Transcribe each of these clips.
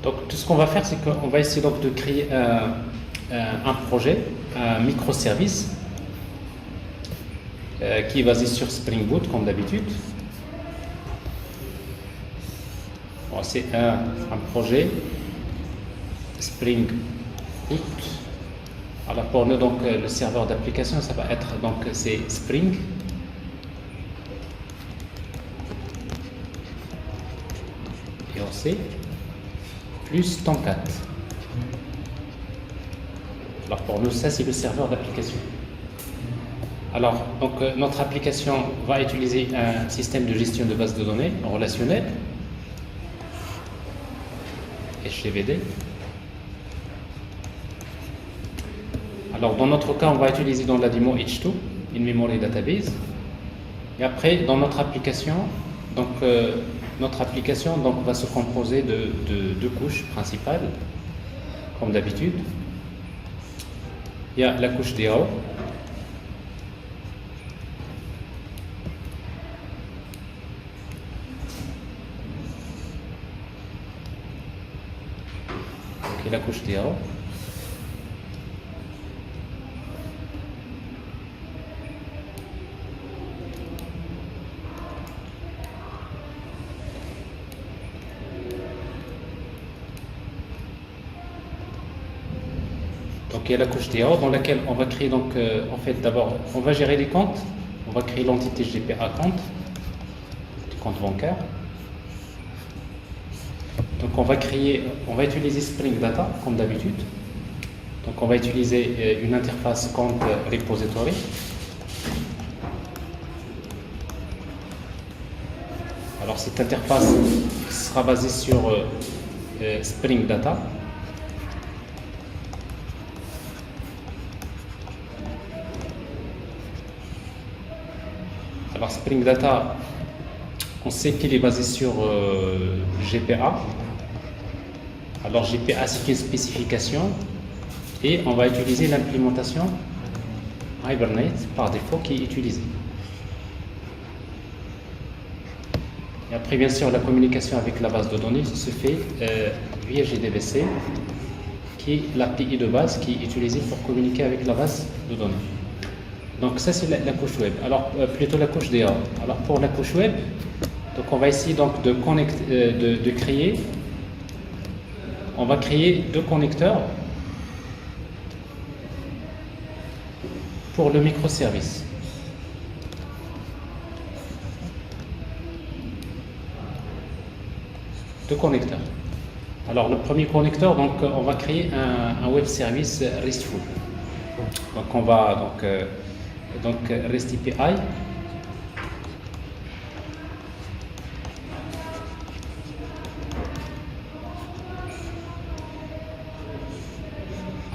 Donc tout ce qu'on va faire, c'est qu'on va essayer donc de créer un projet, un microservice qui est basé sur Spring Boot comme d'habitude. Bon, c'est un projet Spring Boot. Alors pour nous, donc le serveur d'application, ça va être donc c'est Spring et on sait plus Tomcat. Alors pour nous, ça c'est le serveur d'application. Alors donc notre application va utiliser un système de gestion de base de données relationnelle, HDBD. Alors dans notre cas, on va utiliser dans la démo H2 une memory database. Et après, dans notre application, donc va se composer de deux couches principales, comme d'habitude. Il y a la couche DAO. Donc, la couche DAO. Donc il y a la couche DAO dans laquelle on va créer donc en fait d'abord on va gérer les comptes, on va créer l'entité GPA compte, du compte bancaire. Donc on va utiliser Spring Data comme d'habitude. Donc on va utiliser une interface compte repository. Alors cette interface sera basée sur Spring Data. Alors Spring Data, on sait qu'il est basé sur GPA. Alors GPA c'est une spécification et on va utiliser l'implémentation Hibernate par défaut qui est utilisée. Et après bien sûr la communication avec la base de données se fait via JDBC qui est l'API de base qui est utilisée pour communiquer avec la base de données. Donc ça c'est la couche web. Alors plutôt la couche DA. Alors pour la couche web, donc on va essayer donc de créer. On va créer deux connecteurs pour le microservice. Deux connecteurs. Alors le premier connecteur, donc on va créer un web service RESTful. Donc on va donc REST API.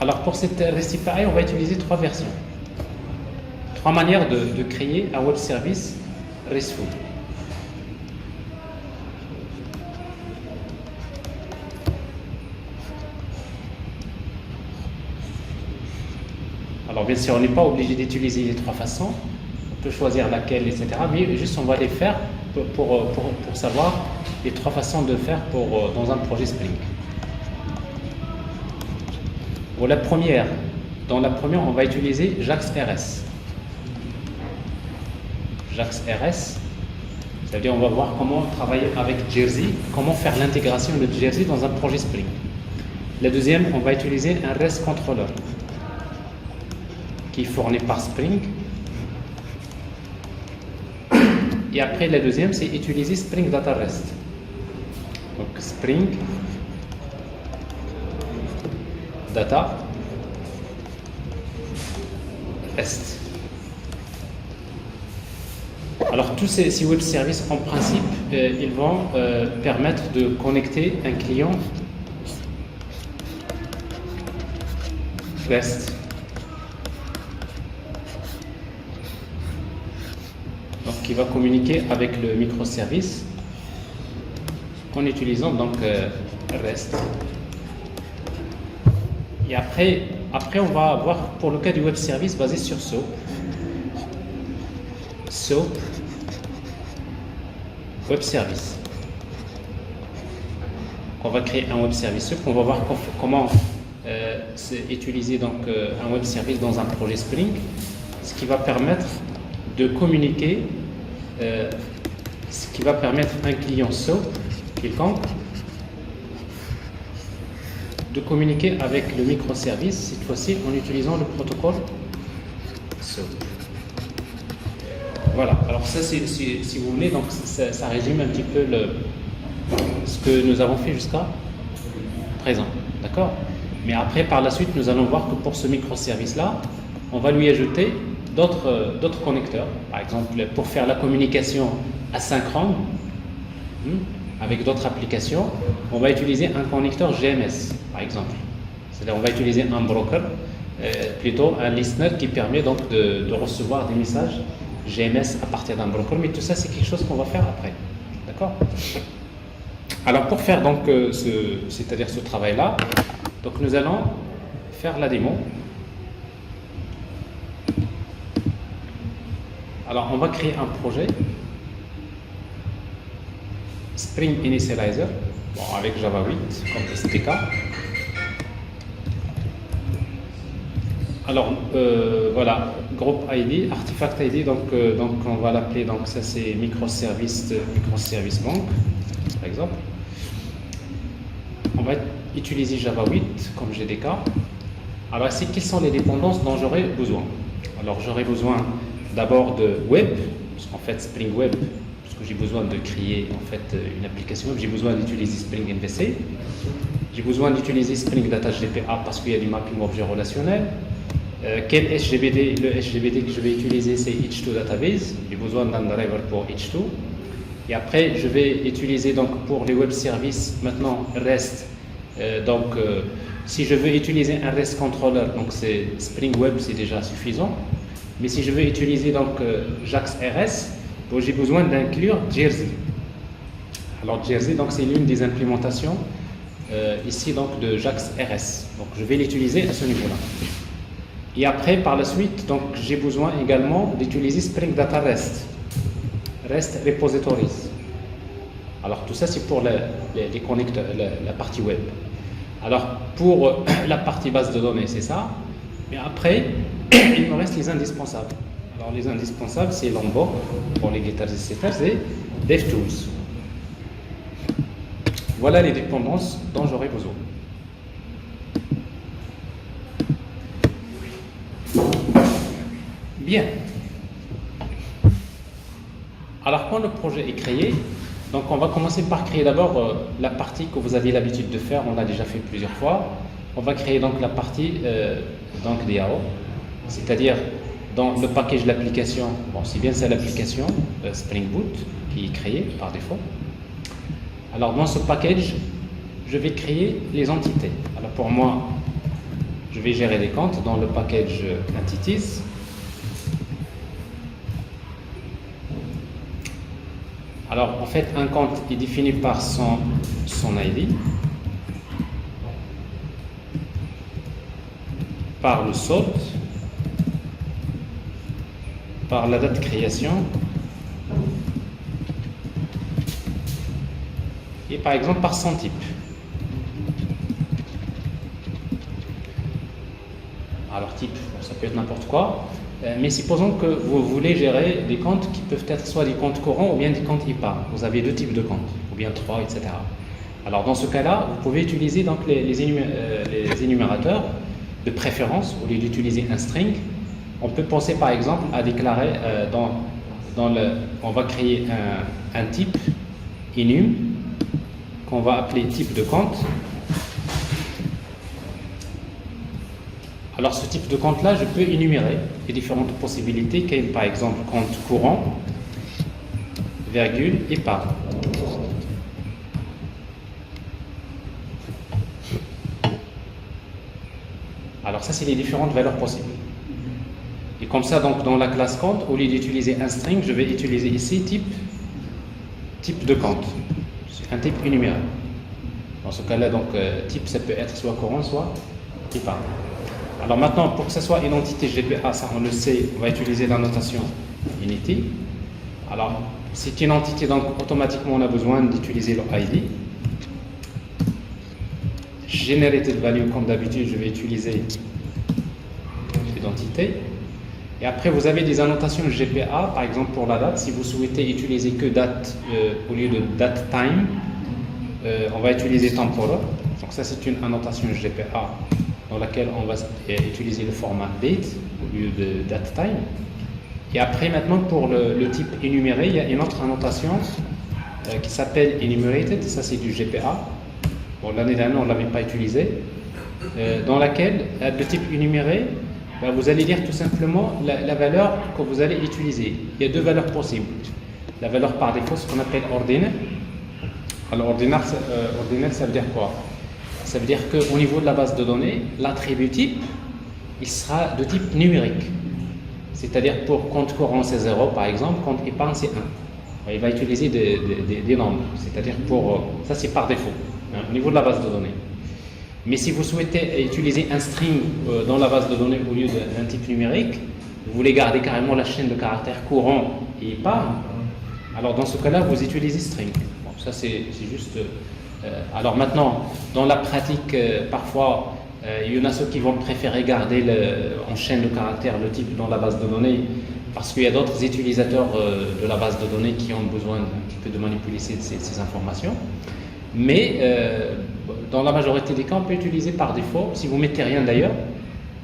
Alors pour cette REST API, on va utiliser trois versions. Trois manières de créer un web service RESTful. Alors bien sûr, on n'est pas obligé d'utiliser les trois façons, on peut choisir laquelle, etc. Mais juste on va les faire pour savoir les trois façons de faire dans un projet Spring. Pour la première, dans la première, on va utiliser JAX-RS. JAX-RS, c'est-à-dire on va voir comment travailler avec Jersey, comment faire l'intégration de Jersey dans un projet Spring. La deuxième, on va utiliser un REST controller qui est fourni par Spring. Et après, la deuxième, c'est utiliser Spring Data REST. Donc, Spring Data REST. Alors, tous ces web services, en principe, ils vont permettre de connecter un client REST. Donc, qui va communiquer avec le microservice en utilisant donc REST. Et après, on va voir pour le cas du web service basé sur SOAP. SOAP Web Service. on va créer un web service. On va voir comment utiliser donc, un web service dans un projet Spring, ce qui va permettre de communiquer, ce qui va permettre à un client SOAP quelconque de communiquer avec le microservice, cette fois-ci en utilisant le protocole SOAP. Voilà, alors ça, si vous voulez, donc ça résume un petit peu ce que nous avons fait jusqu'à présent, d'accord? Mais après, par la suite, nous allons voir que pour ce microservice-là, on va lui ajouter d'autres connecteurs. Par exemple, pour faire la communication asynchrone avec d'autres applications, on va utiliser un connecteur GMS, par exemple. C'est-à-dire, on va utiliser un broker, plutôt un listener qui permet donc de recevoir des messages GMS à partir d'un broker. Mais tout ça, c'est quelque chose qu'on va faire après, d'accord? Alors, pour faire donc c'est-à-dire ce travail-là, donc nous allons faire la démo. Alors, on va créer un projet Spring Initializer, bon, avec Java 8 comme SDK. Alors, voilà, groupe ID, artifact ID, donc on va l'appeler, donc ça c'est microservice bank, par exemple. On va utiliser Java 8 comme GDK. Alors, ici, quelles sont les dépendances dont j'aurai besoin? Alors, j'aurai besoin d'abord de web, parce qu'en fait, Spring Web, parce que j'ai besoin de créer en fait une application web, j'ai besoin d'utiliser Spring MVC. J'ai besoin d'utiliser Spring Data GPA parce qu'il y a du mapping objet relationnel. Quel SGBD? Le SGBD que je vais utiliser, c'est H2 Database. J'ai besoin d'un driver pour H2. Et après, je vais utiliser donc pour les web services maintenant REST. Si je veux utiliser un REST controller, donc c'est Spring Web, c'est déjà suffisant. Mais si je veux utiliser donc JAX RS, donc j'ai besoin d'inclure Jersey. Alors Jersey, donc c'est l'une des implémentations ici donc de JAX RS. Donc je vais l'utiliser à ce niveau-là. Et après, par la suite, donc j'ai besoin également d'utiliser Spring Data REST Repositories. Alors tout ça c'est pour les connecteurs, la partie web. Alors pour la partie base de données, c'est ça. Mais après, il me reste les indispensables. Alors les indispensables, c'est Lombok pour les getters et setters et DevTools. Voilà les dépendances dont j'aurai besoin. Bien. Alors quand le projet est créé, donc on va commencer par créer d'abord la partie que vous avez l'habitude de faire, on l'a déjà fait plusieurs fois. On va créer donc la partie donc DAO, c'est-à-dire dans le package de l'application, bon c'est bien ça l'application Spring Boot qui est créée par défaut. Alors dans ce package, je vais créer les entités. Alors pour moi, je vais gérer les comptes dans le package Entities. Alors en fait, un compte est défini par son ID, par le sort, par la date de création et par exemple par son type. Alors type, ça peut être n'importe quoi, mais supposons que vous voulez gérer des comptes qui peuvent être soit des comptes courants ou bien des comptes IPA. Vous avez deux types de comptes, ou bien trois, etc. Alors dans ce cas-là, vous pouvez utiliser donc les énumérateurs de préférence au lieu d'utiliser un string. On peut penser par exemple à déclarer on va créer un type enum qu'on va appeler type de compte. Alors ce type de compte-là, je peux énumérer les différentes possibilités, par exemple compte courant, virgule et par. Alors ça, c'est les différentes valeurs possibles. Et comme ça, donc dans la classe compte, au lieu d'utiliser un string, je vais utiliser ici type de compte. C'est un type énuméré. Dans ce cas-là, donc type, ça peut être soit courant, soit par. Alors maintenant, pour que ce soit une entité GPA, ça on le sait, on va utiliser la notation Unity. Alors, c'est une entité, donc automatiquement on a besoin d'utiliser le ID. generated value, comme d'habitude, je vais utiliser l'identité. Et après, vous avez des annotations GPA, par exemple pour la date. Si vous souhaitez utiliser que date au lieu de date time, on va utiliser temporal. Donc ça, c'est une annotation GPA dans laquelle on va utiliser le format date au lieu de date time. Et après, maintenant, pour le type énuméré, il y a une autre annotation qui s'appelle enumerated. Ça, c'est du GPA. Bon, l'année dernière, on ne l'avait pas utilisé. Dans laquelle, le type énuméré, ben, vous allez dire tout simplement la valeur que vous allez utiliser. Il y a deux valeurs possibles. La valeur par défaut, ce qu'on appelle ordinaire. Alors, ordinaire, ça veut dire quoi? Ça veut dire qu'au niveau de la base de données, l'attribut type, il sera de type numérique. C'est-à-dire pour compte courant, c'est 0, par exemple, compte épargne, c'est 1. Il va utiliser des nombres. C'est-à-dire pour... ça, c'est par défaut, hein, au niveau de la base de données. Mais si vous souhaitez utiliser un string dans la base de données au lieu d'un type numérique, vous voulez garder carrément la chaîne de caractères courant et épargne, alors dans ce cas-là, vous utilisez string. Bon, ça, c'est juste... alors maintenant, dans la pratique, parfois, il y en a ceux qui vont préférer garder en chaîne de caractères le type dans la base de données parce qu'il y a d'autres utilisateurs de la base de données qui ont besoin un petit peu de manipuler ces informations. Mais dans la majorité des cas, on peut utiliser par défaut, si vous ne mettez rien d'ailleurs,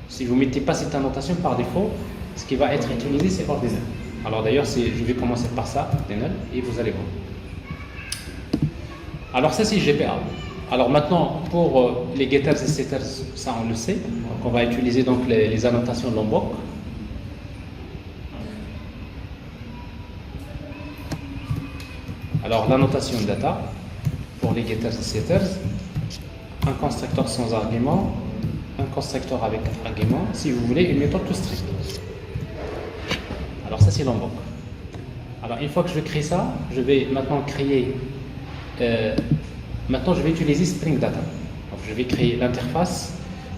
si vous ne mettez pas cette annotation par défaut, ce qui va être utilisé, c'est ordinal. Alors d'ailleurs, je vais commencer par ça, ordinal, et vous allez voir. Alors ça, c'est GPA. Alors maintenant, pour les getters et setters, ça on le sait. Donc on va utiliser donc les annotations Lombok. Alors l'annotation data, pour les getters et setters, un constructeur sans argument, un constructeur avec argument, si vous voulez, une méthode toString. Alors ça, c'est Lombok. Alors une fois que je crée ça, je vais maintenant créer... maintenant, je vais utiliser Spring Data. Donc, je vais créer l'interface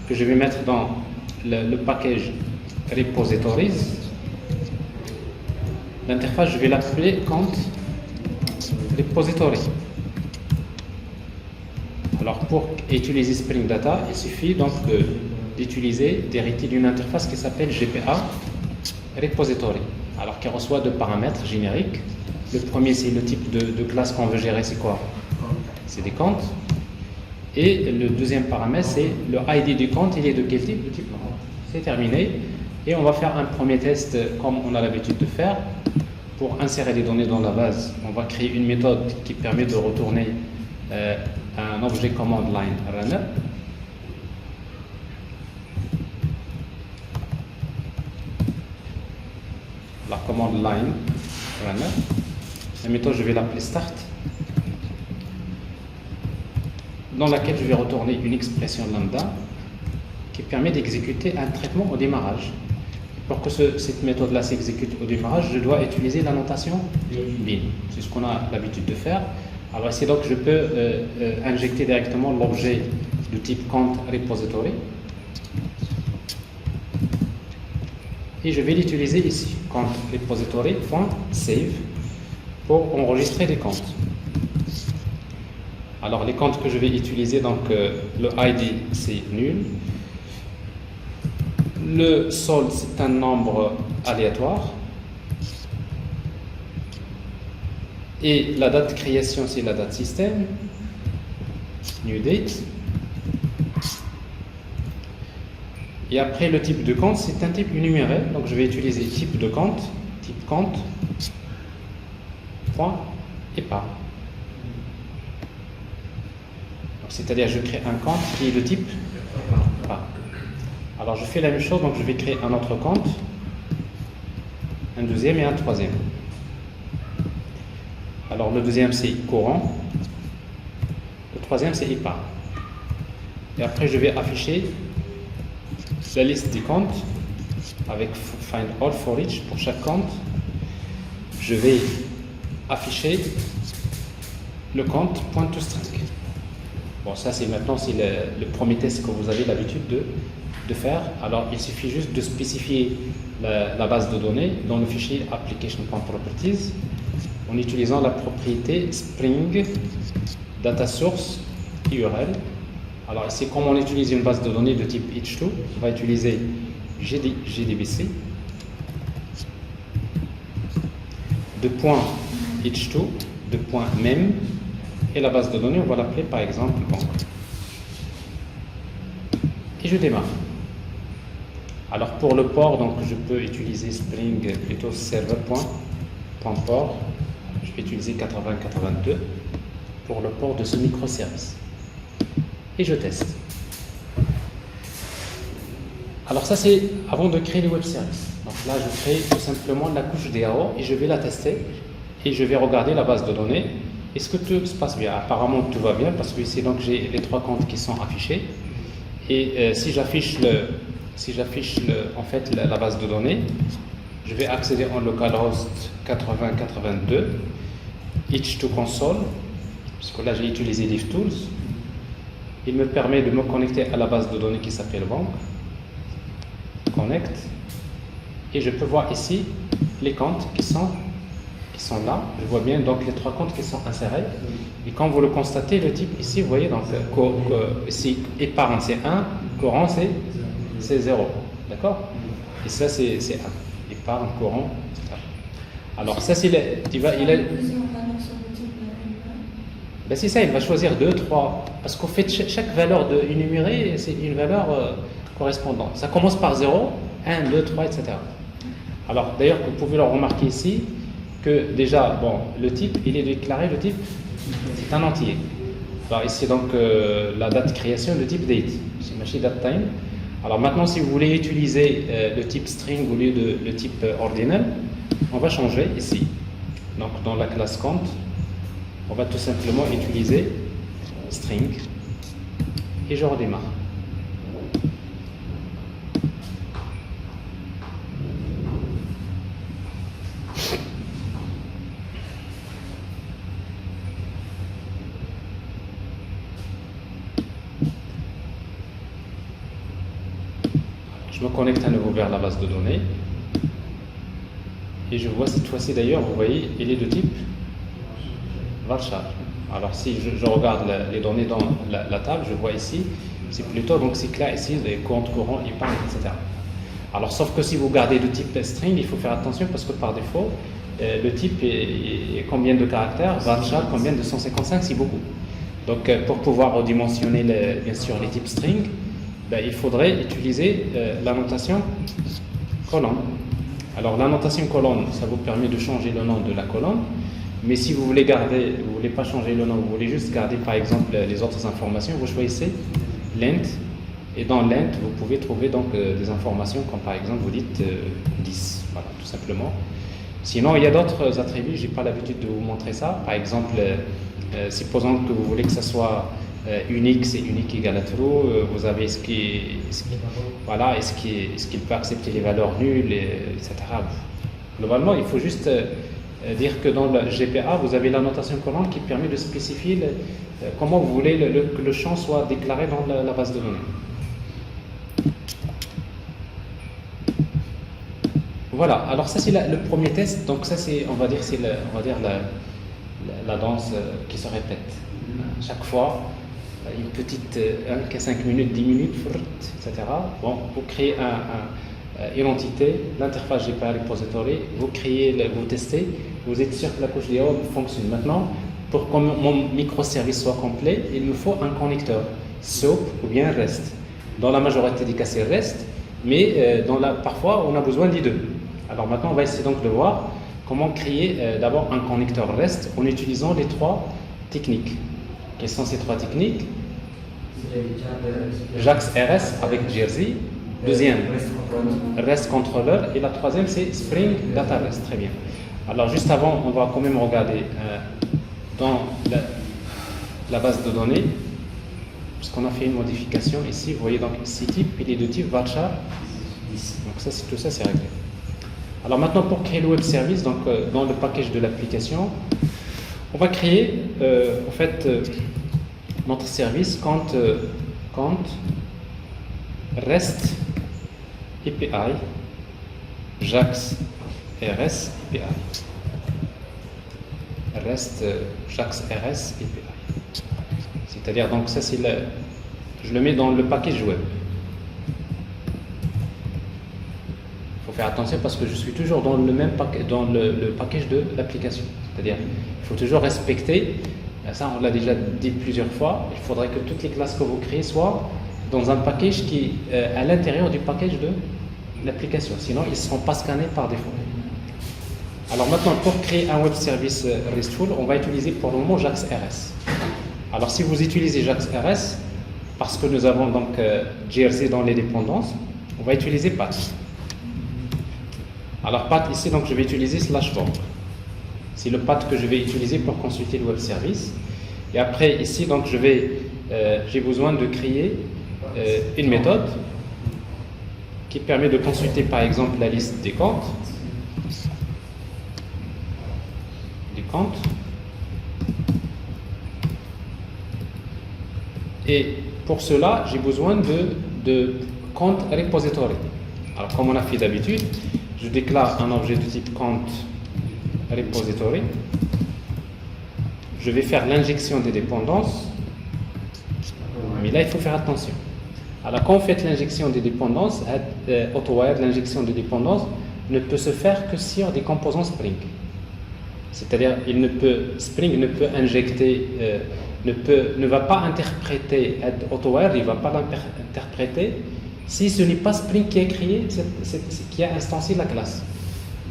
que je vais mettre dans le package repositories. L'interface, je vais l'appeler compte repository. Alors, pour utiliser Spring Data, il suffit donc d'hériter d'une interface qui s'appelle GPA repository. Alors, qui reçoit deux paramètres génériques. Le premier, c'est le type de classe qu'on veut gérer, c'est quoi? C'est des comptes. Et le deuxième paramètre, c'est le ID du compte. Il est de quel type? De type nombre. C'est terminé. Et on va faire un premier test comme on a l'habitude de faire. Pour insérer les données dans la base, on va créer une méthode qui permet de retourner un objet command line runner. La commande line runner. La méthode, je vais l'appeler start, dans laquelle je vais retourner une expression lambda qui permet d'exécuter un traitement au démarrage. Pour que cette méthode-là s'exécute au démarrage, je dois utiliser la notation bin. C'est ce qu'on a l'habitude de faire. Alors ici, donc, je peux injecter directement l'objet de type count repository. Et je vais l'utiliser ici, count repository.save, pour enregistrer les comptes. Alors les comptes que je vais utiliser, donc le ID c'est nul, le solde c'est un nombre aléatoire, et la date de création c'est la date système, new date, et après le type de compte c'est un type énuméré, donc je vais utiliser type de compte, type compte, point épargne. C'est-à-dire je crée un compte qui est de type épargne. Alors je fais la même chose, donc je vais créer un autre compte, un deuxième et un troisième. Alors le deuxième c'est courant, le troisième c'est épargne. Et après je vais afficher la liste des comptes avec find all for each pour chaque compte. Je vais afficher le compte .toString. Bon, ça c'est maintenant c'est le premier test que vous avez l'habitude de faire. Alors il suffit juste de spécifier la base de données dans le fichier application.properties en utilisant la propriété Spring Data Source URL. Alors ici, comme on utilise une base de données de type H2, on va utiliser JDBC de point H2, de point mem, et la base de données, on va l'appeler par exemple banque. Et je démarre. Alors pour le port, donc je peux utiliser Spring plutôt server.port. Je vais utiliser 8082 pour le port de ce microservice. Et je teste. Alors ça c'est avant de créer le web service. Donc là je crée tout simplement la couche DAO et je vais la tester et je vais regarder la base de données. Est-ce que tout se passe bien? Apparemment tout va bien parce que ici donc j'ai les 3 comptes qui sont affichés. Et si j'affiche en fait la base de données, je vais accéder en localhost 8082 H2 console, parce que là j'ai utilisé DevTools. Il me permet de me connecter à la base de données qui s'appelle banque. Connect. Et je peux voir ici les comptes qui sont là. Je vois bien donc les 3 comptes qui sont insérés. Et quand vous le constatez, le type ici, vous voyez, donc ici épargne c'est 1, courant c'est 0. D'accord? Et ça c'est 1. Épargne, courant, etc. Alors ça c'est ben c'est ça, il va choisir 2, 3. Parce qu'en fait, chaque valeur énumérée, c'est une valeur correspondante. Ça commence par 0, 1, 2, 3, etc. Alors, d'ailleurs, vous pouvez le remarquer ici, que déjà, bon, le type, il est déclaré, le type, c'est un entier. Alors ici, donc, la date de création, le type date. C'est machine date time. Alors maintenant, si vous voulez utiliser le type string au lieu de le type ordinal, on va changer ici. Donc, dans la classe compte, on va tout simplement utiliser string et je redémarre. Je me connecte à nouveau vers la base de données et je vois cette fois-ci d'ailleurs, vous voyez, il est de type varchar. Alors si je regarde les données dans la table, je vois ici, c'est plutôt, donc c'est clair ici, les comptes courants, épargne, etc. Alors sauf que si vous gardez le type string, il faut faire attention parce que par défaut, le type est combien de caractères, varchar, combien de 155, c'est beaucoup. Donc pour pouvoir redimensionner bien sûr les types string, ben, il faudrait utiliser la notation colonne. Alors la notation colonne, ça vous permet de changer le nom de la colonne. Mais si vous voulez garder, vous ne voulez pas changer le nom, vous voulez juste garder par exemple les autres informations, vous choisissez length. Et dans length, vous pouvez trouver donc des informations comme par exemple vous dites 10, voilà, tout simplement. Sinon, il y a d'autres attributs, je n'ai pas l'habitude de vous montrer ça. Par exemple, supposons que vous voulez que ça soit unique, c'est unique égale à true, vous avez est-ce qu'il peut accepter les valeurs nulles, etc. Globalement, il faut juste dire que dans le GPA, vous avez la notation colonne qui permet de spécifier comment vous voulez que le champ soit déclaré dans la base de données. Voilà, alors ça c'est le premier test, donc ça c'est, on va dire la danse qui se répète. Chaque fois, une petite 5 minutes, 10 minutes, etc. Bon, vous créez une entité, l'interface GPA repository, vous créez, vous testez, vous êtes sûr que la couche DAO fonctionne. Maintenant, pour que mon microservice soit complet, il me faut un connecteur, SOAP ou bien REST. Dans la majorité des cas, c'est REST, mais parfois, on a besoin des deux. Alors maintenant, on va essayer donc de voir comment créer d'abord un connecteur REST en utilisant les 3 techniques. Quelles sont ces 3 techniques? JAX RS avec Jersey. Deuxième, REST Controller. Et la troisième, c'est Spring Data REST. Très bien. Alors juste avant, on va quand même regarder dans la base de données, puisqu'on a fait une modification ici. Vous voyez donc ici type, il est de type varchar. Donc ça, tout ça, c'est réglé. Alors maintenant, pour créer le web service, donc dans le package de l'application, on va créer en fait notre service compte REST API JAX RS API REST JAX RS API. C'est-à-dire donc ça c'est je le mets dans le package web. Il faut faire attention parce que je suis toujours dans le même dans le package de l'application. C'est-à-dire, il faut toujours respecter, ça on l'a déjà dit plusieurs fois, il faudrait que toutes les classes que vous créez soient dans un package qui est à l'intérieur du package de l'application. Sinon, ils ne seront pas scannés par défaut. Alors maintenant, pour créer un web service RESTful, on va utiliser pour le moment JAX-RS. Alors si vous utilisez JAX-RS, parce que nous avons donc GRC dans les dépendances, on va utiliser path. Alors path ici, donc je vais utiliser /fork. C'est le path que je vais utiliser pour consulter le web service. Et après ici, donc j'ai besoin de créer une méthode qui permet de consulter par exemple la liste des comptes. Et pour cela, j'ai besoin de compte repository. Alors, comme on a fait d'habitude, je déclare un objet de type compte repository. Je vais faire l'injection des dépendances. Mais là, il faut faire attention. Alors, quand vous faites l'injection des dépendances, AutoWire, l'injection des dépendances ne peut se faire que sur des composants Spring. C'est-à-dire, Spring ne peut injecter, ne va pas interpréter AutoWire, il ne va pas l'interpréter si ce n'est pas Spring qui a créé, qui a instancié la classe.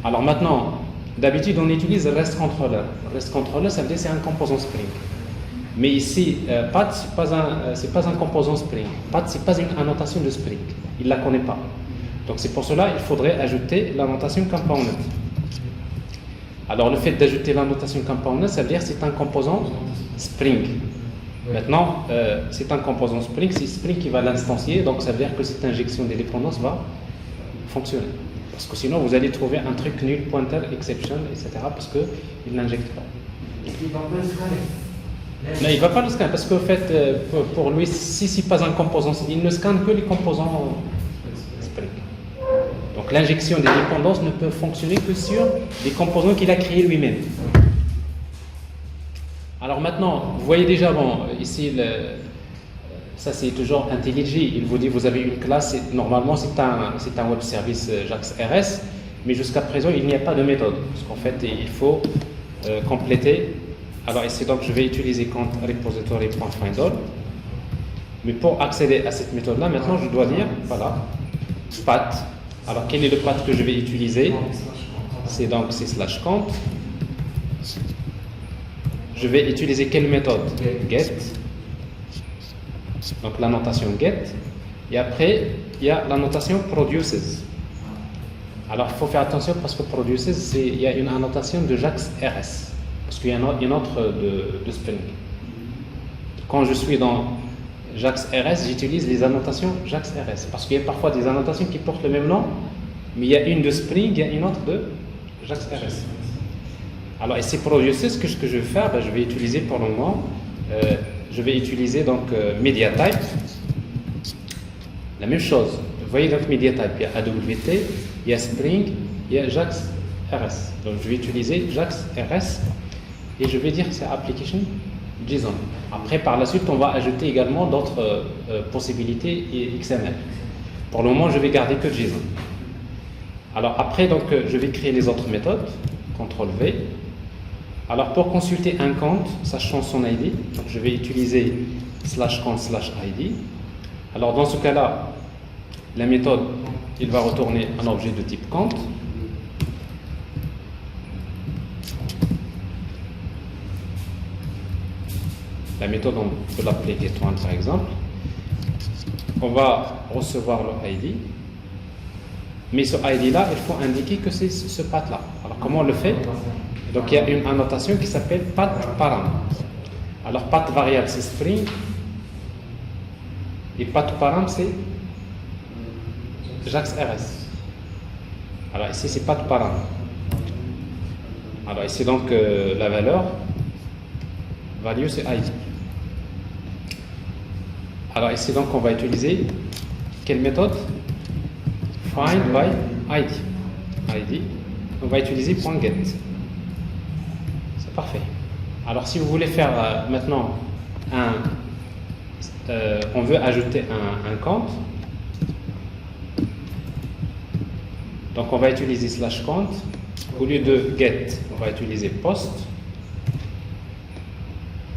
Alors maintenant, d'habitude, on utilise REST Controller. REST Controller, ça veut dire que c'est un composant Spring. Mais ici, Path, ce n'est pas un composant Spring. Path, ce n'est pas une annotation de Spring. Il ne la connaît pas. Donc c'est pour cela qu'il faudrait ajouter l'annotation component. Alors le fait d'ajouter l'annotation component, ça veut dire que c'est un composant Spring. Maintenant, c'est un composant Spring, c'est Spring qui va l'instancier, donc ça veut dire que cette injection des dépendances va fonctionner. Parce que sinon, vous allez trouver un truc nul, pointer, exception, etc. parce qu'il n'injecte pas. Non, il ne va pas le scanner, parce qu'en fait, pour lui, si ce n'est pas un composant, il ne scanne que les composants Spring. Donc l'injection des dépendances ne peut fonctionner que sur des composants qu'il a créés lui-même. Alors maintenant, vous voyez déjà, bon, ici, ça c'est toujours IntelliJ. Il vous dit, vous avez une classe, normalement c'est un web service JAX-RS, mais jusqu'à présent, il n'y a pas de méthode. Parce qu'en fait, il faut compléter. Alors ici, donc, je vais utiliser compte repository.findAll. Mais pour accéder à cette méthode-là, maintenant, je dois dire, voilà, path. Alors, quel est le path que je vais utiliser? C'est donc /count. Je vais utiliser quelle méthode? Get. Donc la notation get. Et après, il y a la notation produces. Alors il faut faire attention parce que produces, il y a une annotation de JAX-RS. Parce qu'il y a une autre de Spring. Quand je suis dans JAX-RS, j'utilise les annotations JAX-RS. Parce qu'il y a parfois des annotations qui portent le même nom, mais il y a une de Spring, il y a une autre de JAX-RS. Alors, ici, produces, ce que je vais faire, je vais utiliser pour le moment, je vais utiliser donc MediaType. La même chose. Vous voyez donc MediaType, il y a AWT, il y a Spring, il y a JAX-RS. Donc, je vais utiliser JAX-RS et je vais dire que c'est Application JSON. Après, par la suite, on va ajouter également d'autres possibilités XML. Pour le moment, je vais garder que JSON. Alors, après, donc, je vais créer les autres méthodes. CTRL-V. Alors pour consulter un compte, sachant son ID, donc je vais utiliser /count/id. Alors dans ce cas-là, la méthode, il va retourner un objet de type compte. La méthode, on peut l'appeler get1 par exemple. On va recevoir le ID. Mais ce ID-là, il faut indiquer que c'est ce path-là. Alors comment on le fait? Donc il y a une annotation qui s'appelle path param. Alors path variable c'est Spring et path param c'est JAX-RS. Alors ici c'est path param. Alors ici donc la valeur value c'est ID. Alors ici donc on va utiliser quelle méthode? Find by ID. ID. On va utiliser .get. C'est parfait. Alors si vous voulez faire maintenant on veut ajouter un compte. Donc on va utiliser slash compte. Au lieu de get, on va utiliser post.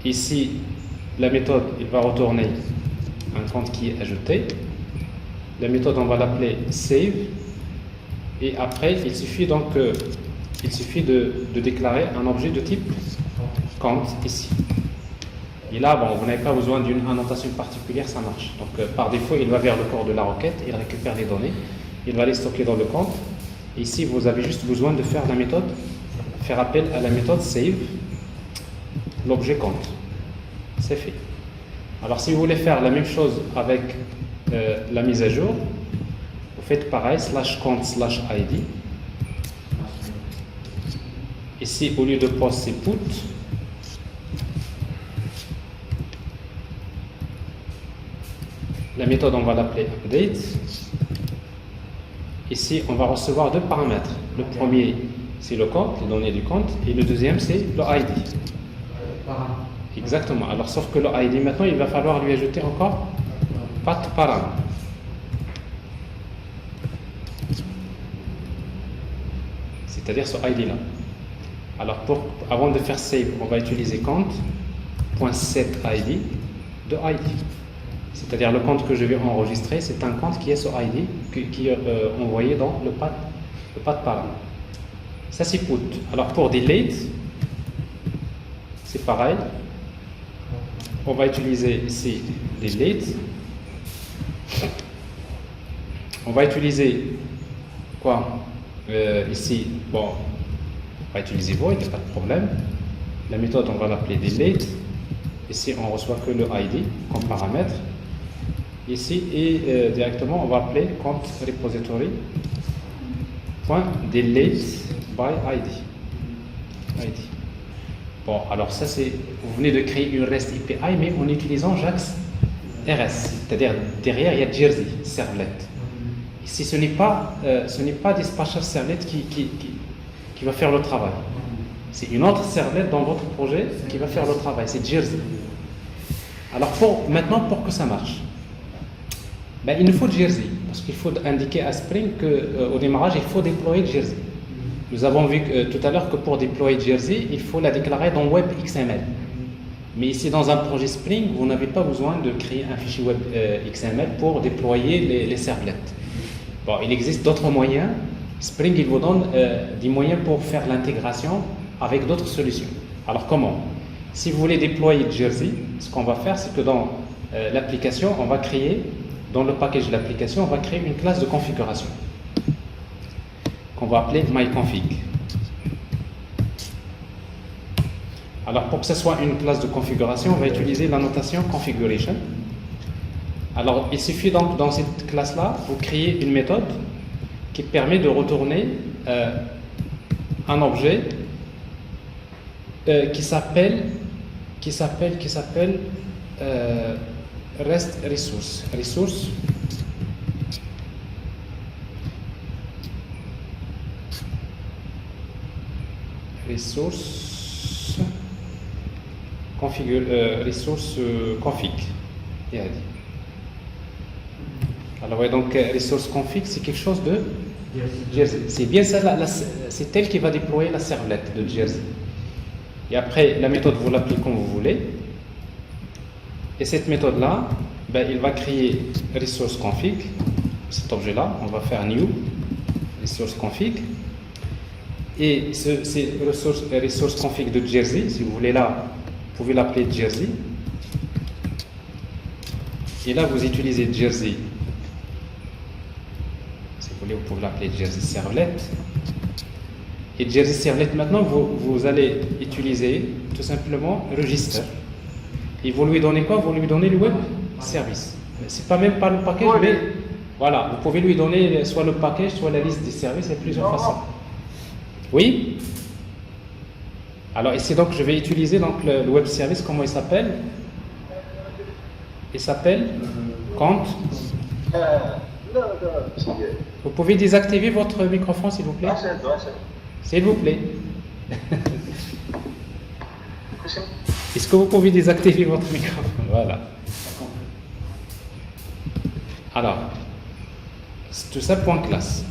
Ici, la méthode, il va retourner un compte qui est ajouté. La méthode, on va l'appeler save. Et après, il suffit donc de déclarer un objet de type compte ici. Et là, bon, vous n'avez pas besoin d'une annotation particulière, ça marche. Donc par défaut, il va vers le corps de la requête, il récupère les données, il va les stocker dans le compte. Ici, vous avez juste besoin de faire la méthode, faire appel à la méthode save, l'objet compte. C'est fait. Alors, si vous voulez faire la même chose avec la mise à jour, vous faites pareil, slash compte slash id. Ici, au lieu de post, c'est put. La méthode, on va l'appeler update. Ici, on va recevoir deux paramètres. Le premier, c'est le compte, les données du compte, et le deuxième, c'est le ID. Exactement. Alors, sauf que le ID, maintenant, il va falloir lui ajouter encore pas de param. C'est-à-dire ce ID-là. Alors, avant de faire save, on va utiliser compte.setID de ID. C'est-à-dire le compte que je vais enregistrer, c'est un compte qui est ce ID qui est envoyé dans le path param. Ça c'est put. Alors pour delete, c'est pareil. On va utiliser ici delete. On va utiliser quoi ici, bon, on va utiliser void, il n'y a pas de problème. La méthode, on va l'appeler delete. Ici, on reçoit que le ID comme paramètre. Ici, et directement, on va appeler compte repository .delete by ID. Bon, alors ça c'est, vous venez de créer une REST API, mais en utilisant JAX RS, c'est-à-dire derrière il y a Jersey servlet. Ici, ce n'est pas Dispatcher servlet qui va faire le travail. C'est une autre servlet dans votre projet qui va faire le travail, c'est Jersey. Alors maintenant, pour que ça marche, ben, il nous faut Jersey, parce qu'il faut indiquer à Spring qu'au démarrage, il faut déployer Jersey. Nous avons vu tout à l'heure que pour déployer Jersey, il faut la déclarer dans Web XML. Mais ici, dans un projet Spring, vous n'avez pas besoin de créer un fichier Web XML pour déployer les servlets. Bon, il existe d'autres moyens. Spring, il vous donne des moyens pour faire l'intégration avec d'autres solutions. Alors comment? Si vous voulez déployer Jersey, ce qu'on va faire, c'est que dans l'application, on va créer, dans le package de l'application, on va créer une classe de configuration qu'on va appeler myconfig. Alors pour que ce soit une classe de configuration, on va utiliser la notation configuration. Alors il suffit donc dans cette classe-là, vous créez une méthode qui permet de retourner un objet qui s'appelle REST resource. Resource config. Alors ouais, donc resource config, c'est quelque chose de Jersey. C'est bien ça, c'est elle qui va déployer la servlette de Jersey. Et après, la méthode, vous l'appelez comme vous voulez. Et cette méthode-là, ben, il va créer resource config. Cet objet-là, on va faire new resource config. Et c'est resource config de Jersey. Si vous voulez là, vous pouvez l'appeler Jersey. Et là, vous utilisez Jersey. Si vous voulez, vous pouvez l'appeler Jersey Servlet. Et Jersey Servlet, maintenant, vous allez utiliser tout simplement register. Et vous lui donnez quoi? Vous lui donnez le web service. C'est pas même pas le package, mais voilà, vous pouvez lui donner soit le package, soit la liste des services, il y a plusieurs façons. Oui? Alors ici, donc, je vais utiliser donc, le web service, comment il s'appelle? Il s'appelle compte. Vous pouvez désactiver votre microphone, s'il vous plaît? S'il vous plaît. Est-ce que vous pouvez désactiver votre microphone? Voilà. Alors, tout ça, point classe.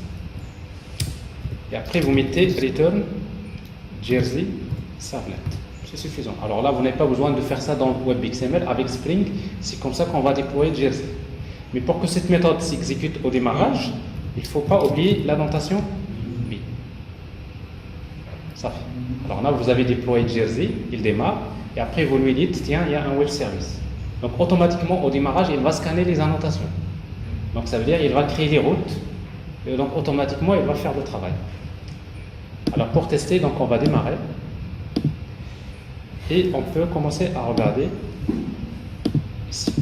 Et après, vous mettez return Jersey Servlet. C'est suffisant. Alors là, vous n'avez pas besoin de faire ça dans WebXML avec Spring. C'est comme ça qu'on va déployer Jersey. Mais pour que cette méthode s'exécute au démarrage, il ne faut pas oublier la notation B. Ça fait. Alors là, vous avez déployé Jersey, il démarre, et après vous lui dites, tiens, il y a un web service. Donc automatiquement, au démarrage, il va scanner les annotations. Donc ça veut dire qu'il va créer des routes, et donc automatiquement, il va faire le travail. Alors pour tester, donc on va démarrer. Et on peut commencer à regarder ici.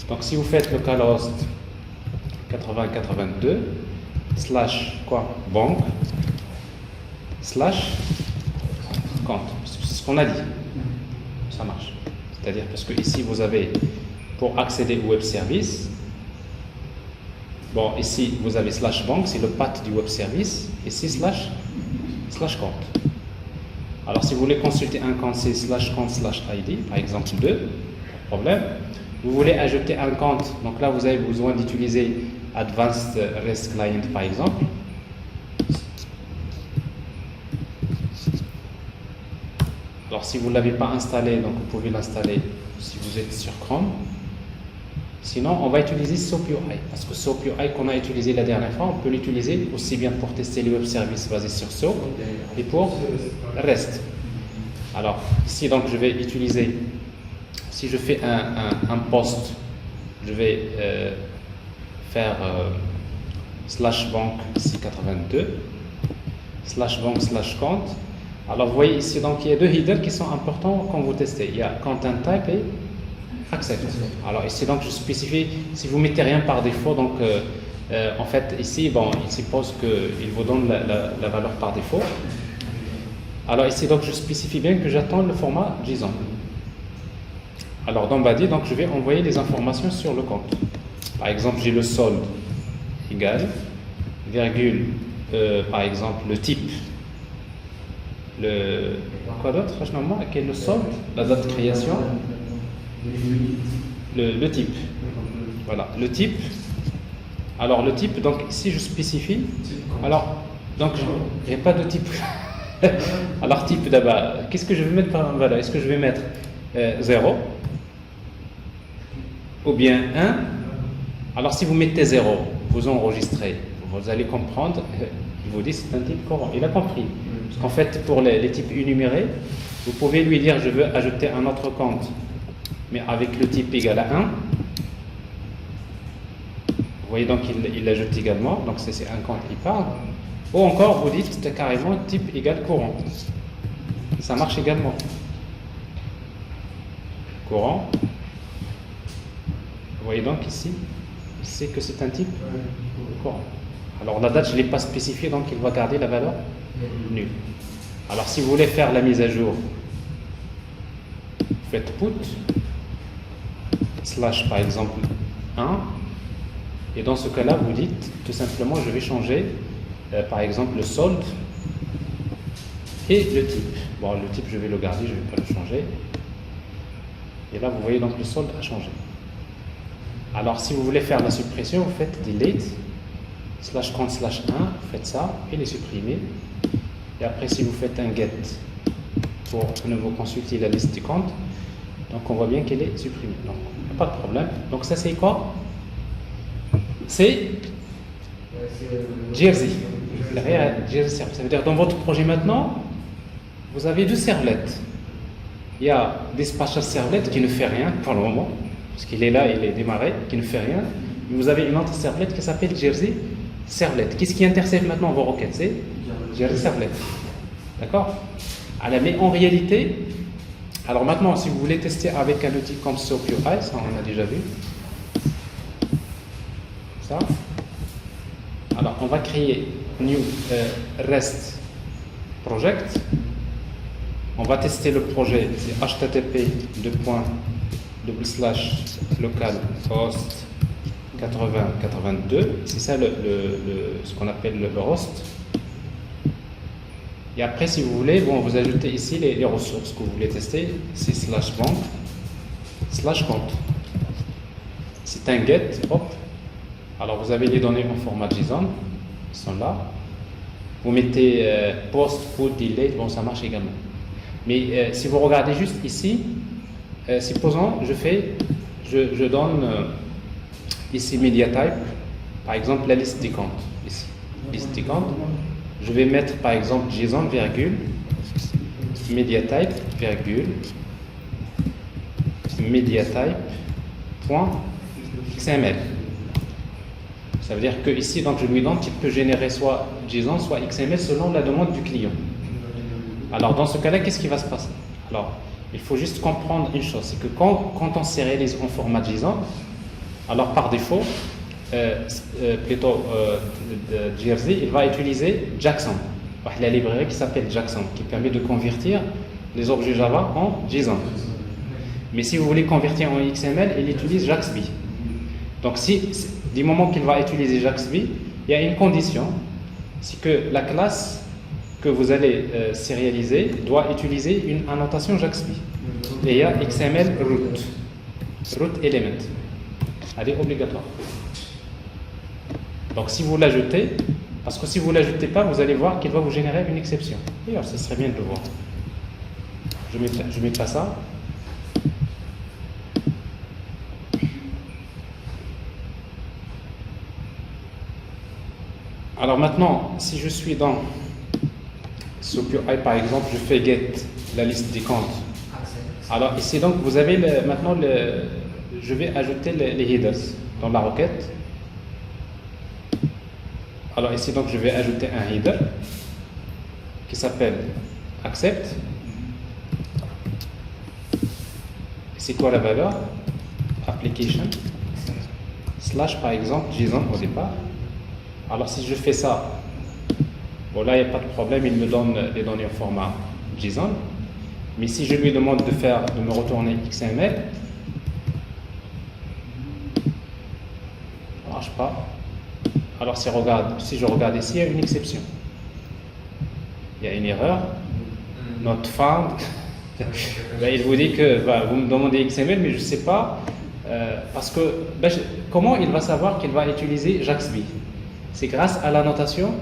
Donc si vous faites le localhost 8082 slash quoi banque slash compte, c'est ce qu'on a dit, ça marche. C'est-à-dire parce que ici vous avez pour accéder au web service, bon ici vous avez slash banque, c'est le path du web service, ici slash compte. Alors si vous voulez consulter un compte, c'est slash compte slash ID, par exemple 2, pas de problème. Vous voulez ajouter un compte, donc là vous avez besoin d'utiliser Advanced REST Client par exemple. Alors si vous ne l'avez pas installé, donc vous pouvez l'installer si vous êtes sur Chrome. Sinon on va utiliser SoapUI, parce que SoapUI qu'on a utilisé la dernière fois, on peut l'utiliser aussi bien pour tester les web services basés sur Soap et pour REST. Alors ici donc je vais utiliser, si je fais un post, je vais faire slash banque ici 82 slash banque slash compte. Alors vous voyez ici donc il y a deux headers qui sont importants quand vous testez, il y a content type et accept. Alors ici donc je spécifie, si vous mettez rien par défaut, donc en fait ici bon il suppose qu'il vous donne la valeur par défaut. Alors ici donc je spécifie bien que j'attends le format JSON. Alors dans body donc je vais envoyer des informations sur le compte. Par exemple j'ai le solde égal virgule par exemple le type, le quoi d'autre franchement, quel est le solde, la date de création, le type, voilà le type. Alors le type donc ici je spécifie, alors donc il n'y a pas de type. Alors type d'abord, qu'est-ce que je vais mettre par valeur? Est-ce que je vais mettre 0 ou bien 1? Alors si vous mettez 0, vous enregistrez, vous allez comprendre, il vous dit c'est un type courant, il a compris. Parce qu'en fait pour les types énumérés, vous pouvez lui dire je veux ajouter un autre compte, mais avec le type égal à 1. Vous voyez donc il l'ajoute également, donc c'est un compte qui parle. Ou encore vous dites carrément type égal courant. Ça marche également. Courant. Vous voyez donc ici, c'est que c'est un type courant. Alors la date je ne l'ai pas spécifiée, donc il va garder la valeur nulle. Alors si vous voulez faire la mise à jour, faites put slash par exemple 1, et dans ce cas là vous dites tout simplement je vais changer par exemple le solde et le type. Bon le type je vais le garder, je ne vais pas le changer, et là vous voyez donc le solde a changé. Alors si vous voulez faire la suppression, vous faites delete slash compte slash 1, vous faites ça et les supprimer. Et après si vous faites un get pour à nouveau consulter la liste des comptes, donc on voit bien qu'elle est supprimée, donc pas de problème. Donc ça c'est quoi? C'est Jersey. Derrière Jersey Servlet. Ça veut dire dans votre projet maintenant, vous avez deux servlets. Il y a Dispatcher Servlet qui ne fait rien pour le moment, parce qu'il est là, il est démarré, qui ne fait rien. Et vous avez une autre servlet qui s'appelle Jersey Servlet. Qu'est-ce qui intercepte maintenant vos requêtes? C'est Jersey Servlet. D'accord? Alors, mais en réalité, alors maintenant, si vous voulez tester avec un outil comme SoapUI, ça on a déjà vu. Ça. Alors, on va créer new REST project. On va tester le projet, c'est http://localhost 8082. C'est ça ce qu'on appelle le host. Et après, si vous voulez, bon, vous ajoutez ici les ressources que vous voulez tester. C'est slash banque slash compte. C'est un get, hop, Alors vous avez les données en format JSON, ils sont là. Vous mettez post, put, delete, bon ça marche également. Mais si vous regardez juste ici, supposons je donne ici media type, par exemple la liste des comptes, ici, liste des comptes. Je vais mettre par exemple JSON, virgule, media type, virgule, media type, point, XML. Ça veut dire que ici, donc, je lui donne, tu peux générer soit JSON, soit XML selon la demande du client. Alors, dans ce cas-là, qu'est-ce qui va se passer? Alors, il faut juste comprendre une chose, c'est que quand on sérialise en format JSON, alors par défaut, Jersey, il va utiliser Jackson, la librairie qui s'appelle Jackson, qui permet de convertir les objets Java en JSON. Mais si vous voulez convertir en XML, il utilise JAXB. Donc, du moment qu'il va utiliser JAXB, il y a une condition, c'est que la classe que vous allez sérialiser doit utiliser une annotation JAXB. Et il y a XML root element. Elle est obligatoire. Donc, si vous l'ajoutez, parce que si vous ne l'ajoutez pas, vous allez voir qu'il va vous générer une exception. D'ailleurs, ce serait bien de le voir. Je mets pas ça. Alors maintenant, si je suis dans SoapUI par exemple, je fais get la liste des comptes. Alors ici donc vous avez maintenant je vais ajouter les headers dans la requête. Alors ici donc je vais ajouter un header qui s'appelle accept. C'est quoi la valeur? Application slash par exemple JSON au départ. Alors si je fais ça, bon là il n'y a pas de problème, il me donne les données au format JSON. Mais si je lui demande de me retourner XML, ça ne marche pas. Alors si je regarde ici, il y a une exception. Il y a une erreur, not found. Il vous dit que vous me demandez XML, mais je ne sais pas, parce que comment il va savoir qu'il va utiliser JAXB? C'est grâce à la notation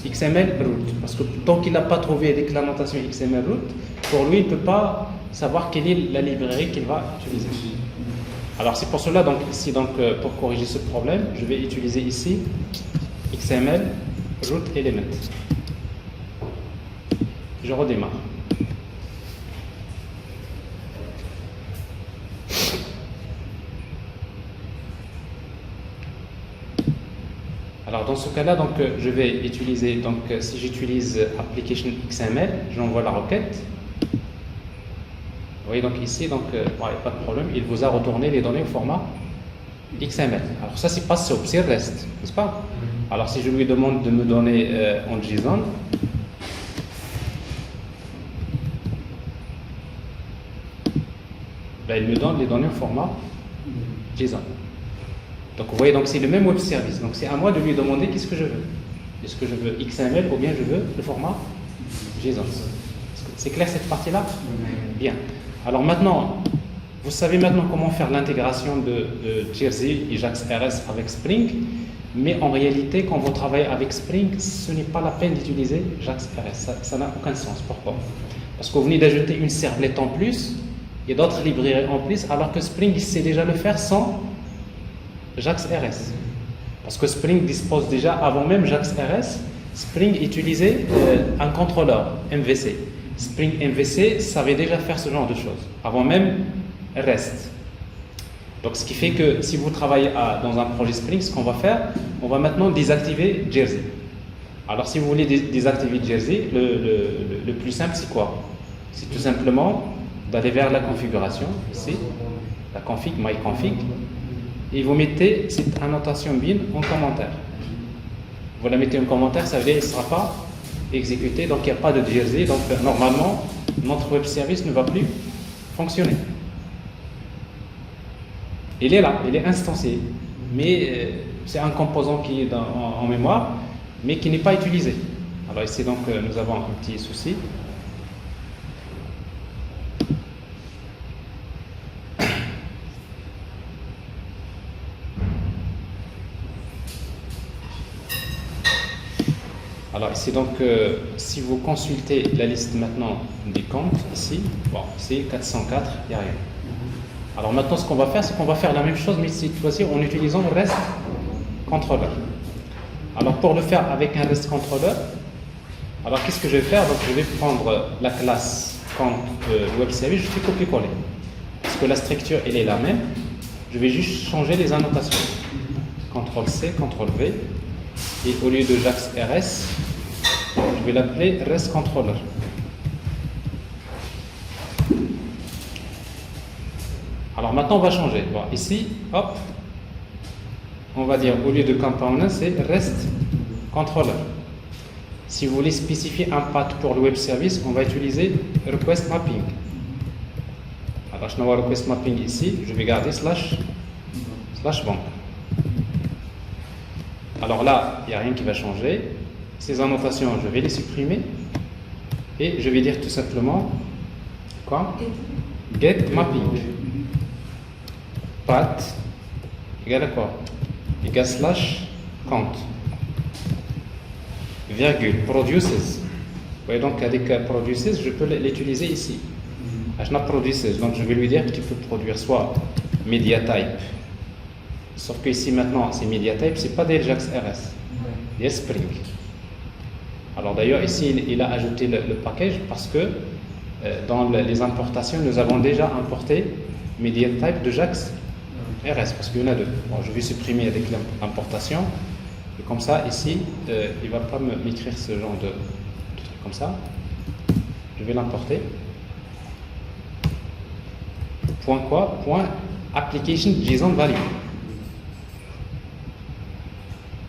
XML root. Parce que tant qu'il n'a pas trouvé avec la notation XML root, pour lui, il ne peut pas savoir quelle est la librairie qu'il va utiliser. Alors c'est pour cela, donc, ici, pour corriger ce problème, je vais utiliser ici XML root element. Je redémarre. Alors dans ce cas-là, donc je vais utiliser, donc si j'utilise application XML, j'envoie la requête. Vous voyez donc ici, donc pas de problème, il vous a retourné les données au format XML. Alors ça c'est pas SOAP, c'est REST, n'est-ce pas? Alors si je lui demande de me donner en JSON, il me donne les données au format JSON. Donc vous voyez, donc c'est le même web service. Donc c'est à moi de lui demander qu'est-ce que je veux. Est-ce que je veux XML ou bien je veux le format JSON? C'est clair cette partie-là? Bien. Alors maintenant, vous savez maintenant comment faire l'intégration de Jersey et JAX-RS avec Spring. Mais en réalité, quand vous travaillez avec Spring, ce n'est pas la peine d'utiliser JAX-RS. Ça n'a aucun sens. Pourquoi? Parce que vous venez d'ajouter une servlette en plus et d'autres librairies en plus, alors que Spring sait déjà le faire sans JAX-RS. Parce que Spring dispose déjà, avant même JAX-RS, Spring utilisait un contrôleur MVC. Spring MVC savait déjà faire ce genre de choses, avant même REST. Donc ce qui fait que si vous travaillez dans un projet Spring, ce qu'on va faire, on va maintenant désactiver Jersey. Alors si vous voulez désactiver Jersey, le plus simple c'est quoi? C'est tout simplement d'aller vers la configuration, ici, la config, myconfig, et vous mettez cette annotation bin en commentaire. Vous la mettez en commentaire, ça veut dire qu'elle ne sera pas exécutée, donc il n'y a pas de Jersey, donc normalement notre web service ne va plus fonctionner. Il est là, il est instancié, mais c'est un composant qui est en mémoire, mais qui n'est pas utilisé. Alors ici donc nous avons un petit souci. Alors ici donc, si vous consultez la liste maintenant des comptes, ici, bon, c'est 404, il n'y a rien. Alors maintenant ce qu'on va faire, c'est qu'on va faire la même chose, mais cette fois-ci en utilisant le REST controller. Alors pour le faire avec un REST controller, alors qu'est-ce que je vais faire? Donc je vais prendre la classe compte web service, je fais copier-coller. Parce que la structure elle est la même, je vais juste changer les annotations. CTRL-C, CTRL-V. Et au lieu de JAX RS, je vais l'appeler REST Controller. Alors maintenant on va changer. Bon, ici, hop, on va dire au lieu de component, c'est REST Controller. Si vous voulez spécifier un path pour le web service, on va utiliser request mapping. Alors je n'ai request mapping ici, je vais garder slash bank. Alors là, il n'y a rien qui va changer. Ces annotations, je vais les supprimer. Et je vais dire tout simplement quoi? Get mapping. Path égale à quoi? Égale slash count. Virgule, produces. Vous voyez donc avec produces, je peux l'utiliser ici. Je n'ai produces, donc je vais lui dire que tu peux produire soit media type. Sauf que ici maintenant, c'est media type, c'est pas des JAX RS, des Spring. Alors d'ailleurs, ici, il a ajouté le package parce que dans les importations, nous avons déjà importé media type de JAX RS, parce qu'il y en a deux. Bon, je vais supprimer avec l'importation, et comme ça, ici, il ne va pas m'écrire ce genre de truc comme ça. Je vais l'importer. Point quoi? Point application JSON value.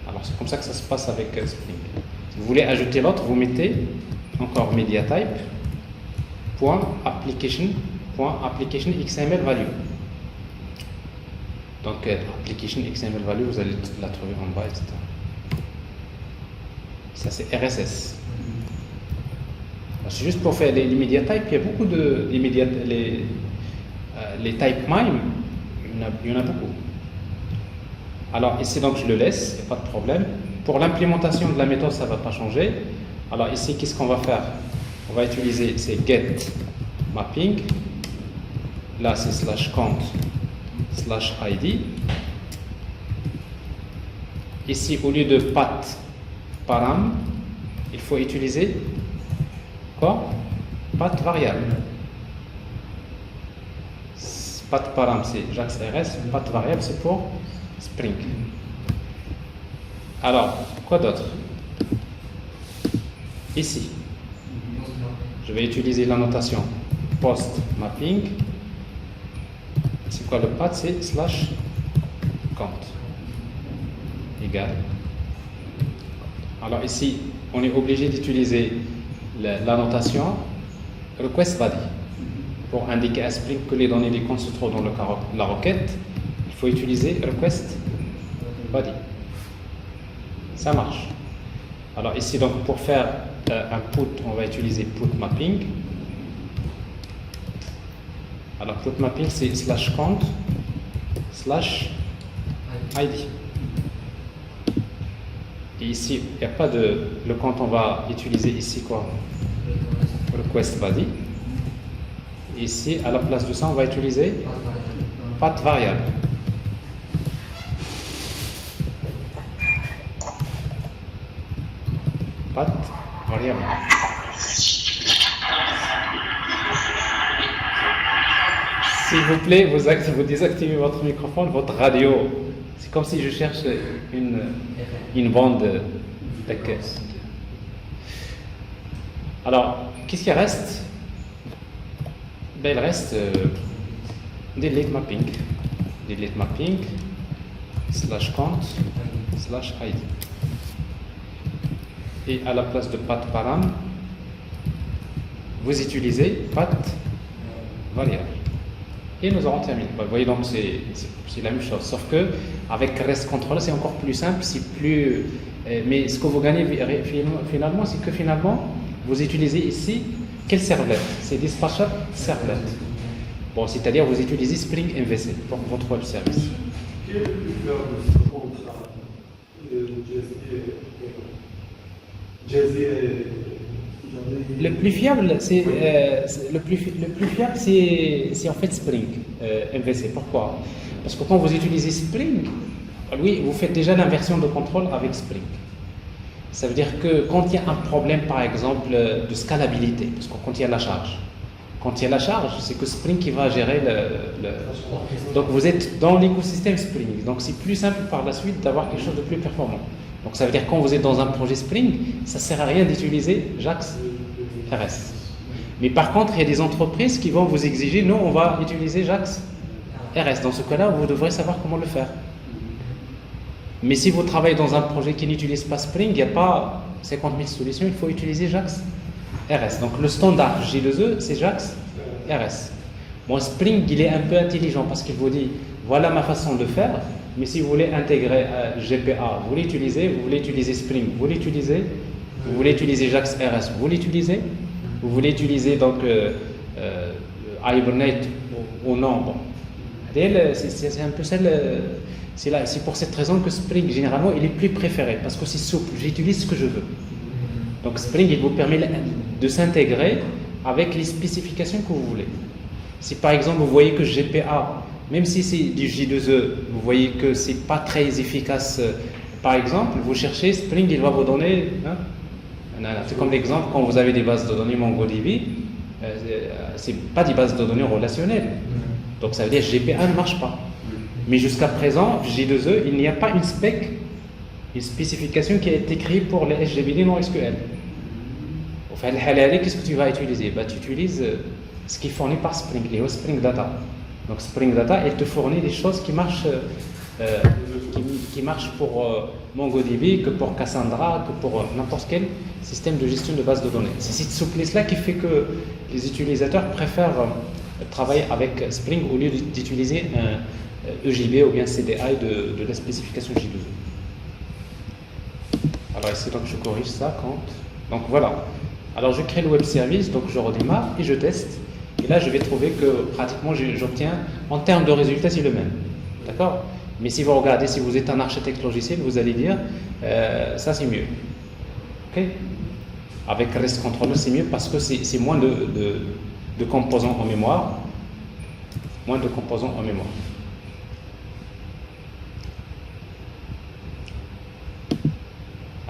Alors c'est comme ça que ça se passe avec Spring. Si vous voulez ajouter l'autre, vous mettez encore media type point application XML value. Donc application XML value, vous allez la trouver en bas, etc. Ça c'est RSS. C'est juste pour faire les media type. Il y a beaucoup de les type mime, il y en a beaucoup. Alors ici donc je le laisse, il n'y a pas de problème. Pour l'implémentation de la méthode, ça ne va pas changer. Alors ici, qu'est-ce qu'on va faire? On va utiliser ces get mapping. Là c'est slash count slash id. Ici au lieu de path param, il faut utiliser quoi? Path variable. Path param c'est JAX RS, path variable c'est pour Spring. Alors, quoi d'autre? Ici, je vais utiliser la notation post mapping. C'est quoi le path? C'est slash count égal. Alors ici, on est obligé d'utiliser la notation request body pour indiquer à Spring que les données des comptes se trouvent dans la requête. Il faut utiliser request body. Ça marche. Alors ici donc pour faire un put, on va utiliser put mapping. Alors put mapping c'est slash count slash id. Et ici il n'y a pas de le compte, on va utiliser ici quoi? Request body. Ici à la place de ça on va utiliser path variable. Path variable. S'il vous plaît, vous désactivez votre microphone, votre radio. C'est comme si je cherche une bande d'accueil. Alors, qu'est-ce qui reste? Ben, il reste delete mapping. Delete mapping slash count slash id. Et à la place de path param, vous utilisez path variable. Et nous aurons terminé. Vous voyez donc c'est la même chose, sauf que avec REST control c'est encore plus simple, c'est plus. Mais ce que vous gagnez finalement, c'est que finalement vous utilisez ici quel servlet? C'est dispatcher servlet. Bon, c'est-à-dire vous utilisez Spring MVC pour votre web service. Quel est le plus de ce contrat de GSP? Le plus fiable, c'est en fait Spring MVC. Pourquoi? Parce que quand vous utilisez Spring, oui, vous faites déjà l'inversion de contrôle avec Spring. Ça veut dire que quand il y a un problème, par exemple, de scalabilité, parce que quand il y a la charge, c'est que Spring qui va gérer Donc vous êtes dans l'écosystème Spring. Donc c'est plus simple par la suite d'avoir quelque chose de plus performant. Donc ça veut dire que quand vous êtes dans un projet Spring, ça ne sert à rien d'utiliser JAX RS. Mais par contre, il y a des entreprises qui vont vous exiger, non, on va utiliser JAX RS. Dans ce cas-là, vous devrez savoir comment le faire. Mais si vous travaillez dans un projet qui n'utilise pas Spring, il n'y a pas 50 000 solutions, il faut utiliser JAX RS. Donc le standard J2E, c'est JAX RS. Bon, Spring, il est un peu intelligent parce qu'il vous dit, voilà ma façon de faire, mais si vous voulez intégrer GPA, vous voulez utiliser Spring, vous voulez utiliser JAX RS, vous voulez utiliser donc Hibernate ou non. Bon. C'est un peu c'est pour cette raison que Spring, généralement, il est plus préféré, parce que c'est souple, j'utilise ce que je veux. Donc Spring, il vous permet de s'intégrer avec les spécifications que vous voulez. Si par exemple, vous voyez que GPA, même si c'est du J2E, vous voyez que c'est pas très efficace, par exemple, vous cherchez Spring, il va vous donner... c'est comme l'exemple, quand vous avez des bases de données MongoDB, c'est pas des bases de données relationnelles. Donc ça veut dire que GPA ne marche pas. Mais jusqu'à présent, J2E, il n'y a pas une spécification qui a été créée pour les SGBD non SQL. Enfin, qu'est-ce que tu vas utiliser? Tu utilises ce qui est fourni par Spring, les Spring Data. Donc Spring Data, elle te fournit des choses qui marchent pour MongoDB, que pour Cassandra, que pour n'importe quel système de gestion de base de données. C'est cette souplesse-là qui fait que les utilisateurs préfèrent travailler avec Spring au lieu d'utiliser un EJB ou bien CDI de la spécification J2E. Alors ici, donc je corrige ça quand... Donc voilà. Alors je crée le web service, donc je redémarre et je teste. Et là, je vais trouver que pratiquement j'obtiens, en termes de résultats, c'est le même. D'accord? Mais si vous regardez, si vous êtes un architecte logiciel, vous allez dire, ça c'est mieux. Ok? Avec REST Controller, c'est mieux parce que c'est moins de composants en mémoire. Moins de composants en mémoire.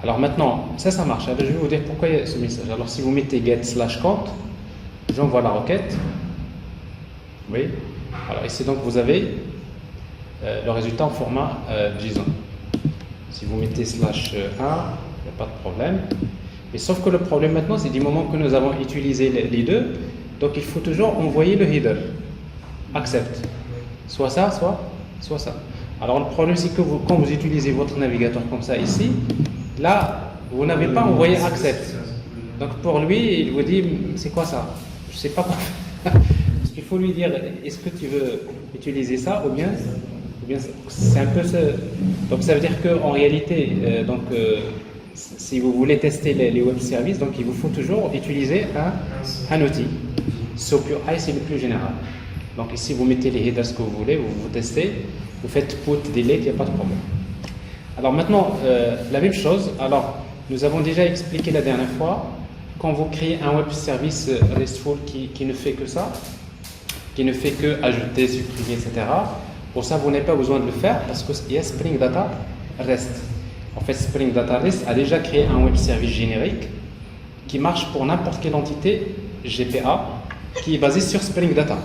Alors maintenant, ça marche. Alors, je vais vous dire pourquoi il y a ce message. Alors si vous mettez get/count, j'envoie la requête. Oui. Alors ici donc vous avez le résultat en format JSON. Si vous mettez /1, il n'y a pas de problème. Mais sauf que le problème maintenant, c'est du moment que nous avons utilisé les deux, donc il faut toujours envoyer le header. Accept. Soit ça, soit ça. Alors le problème c'est que quand vous utilisez votre navigateur comme ça ici, là, vous n'avez pas envoyé accept. Donc pour lui, il vous dit, c'est quoi ça? Je ne sais pas quoi faire. Parce qu'il faut lui dire, est-ce que tu veux utiliser ça ou bien c'est un peu ce... Donc ça veut dire qu'en réalité, si vous voulez tester les web services, donc il vous faut toujours utiliser un outil. SoapUI, c'est le plus général. Donc ici, vous mettez les headers que vous voulez, vous testez, vous faites put, delete, il n'y a pas de problème. Alors maintenant, la même chose. Alors, nous avons déjà expliqué la dernière fois, quand vous créez un web service RESTful qui ne fait que ça, qui ne fait que ajouter, supprimer, etc. Pour ça, vous n'avez pas besoin de le faire parce qu'il y a Spring Data REST. En fait, Spring Data REST a déjà créé un web service générique qui marche pour n'importe quelle entité GPA qui est basée sur Spring Data.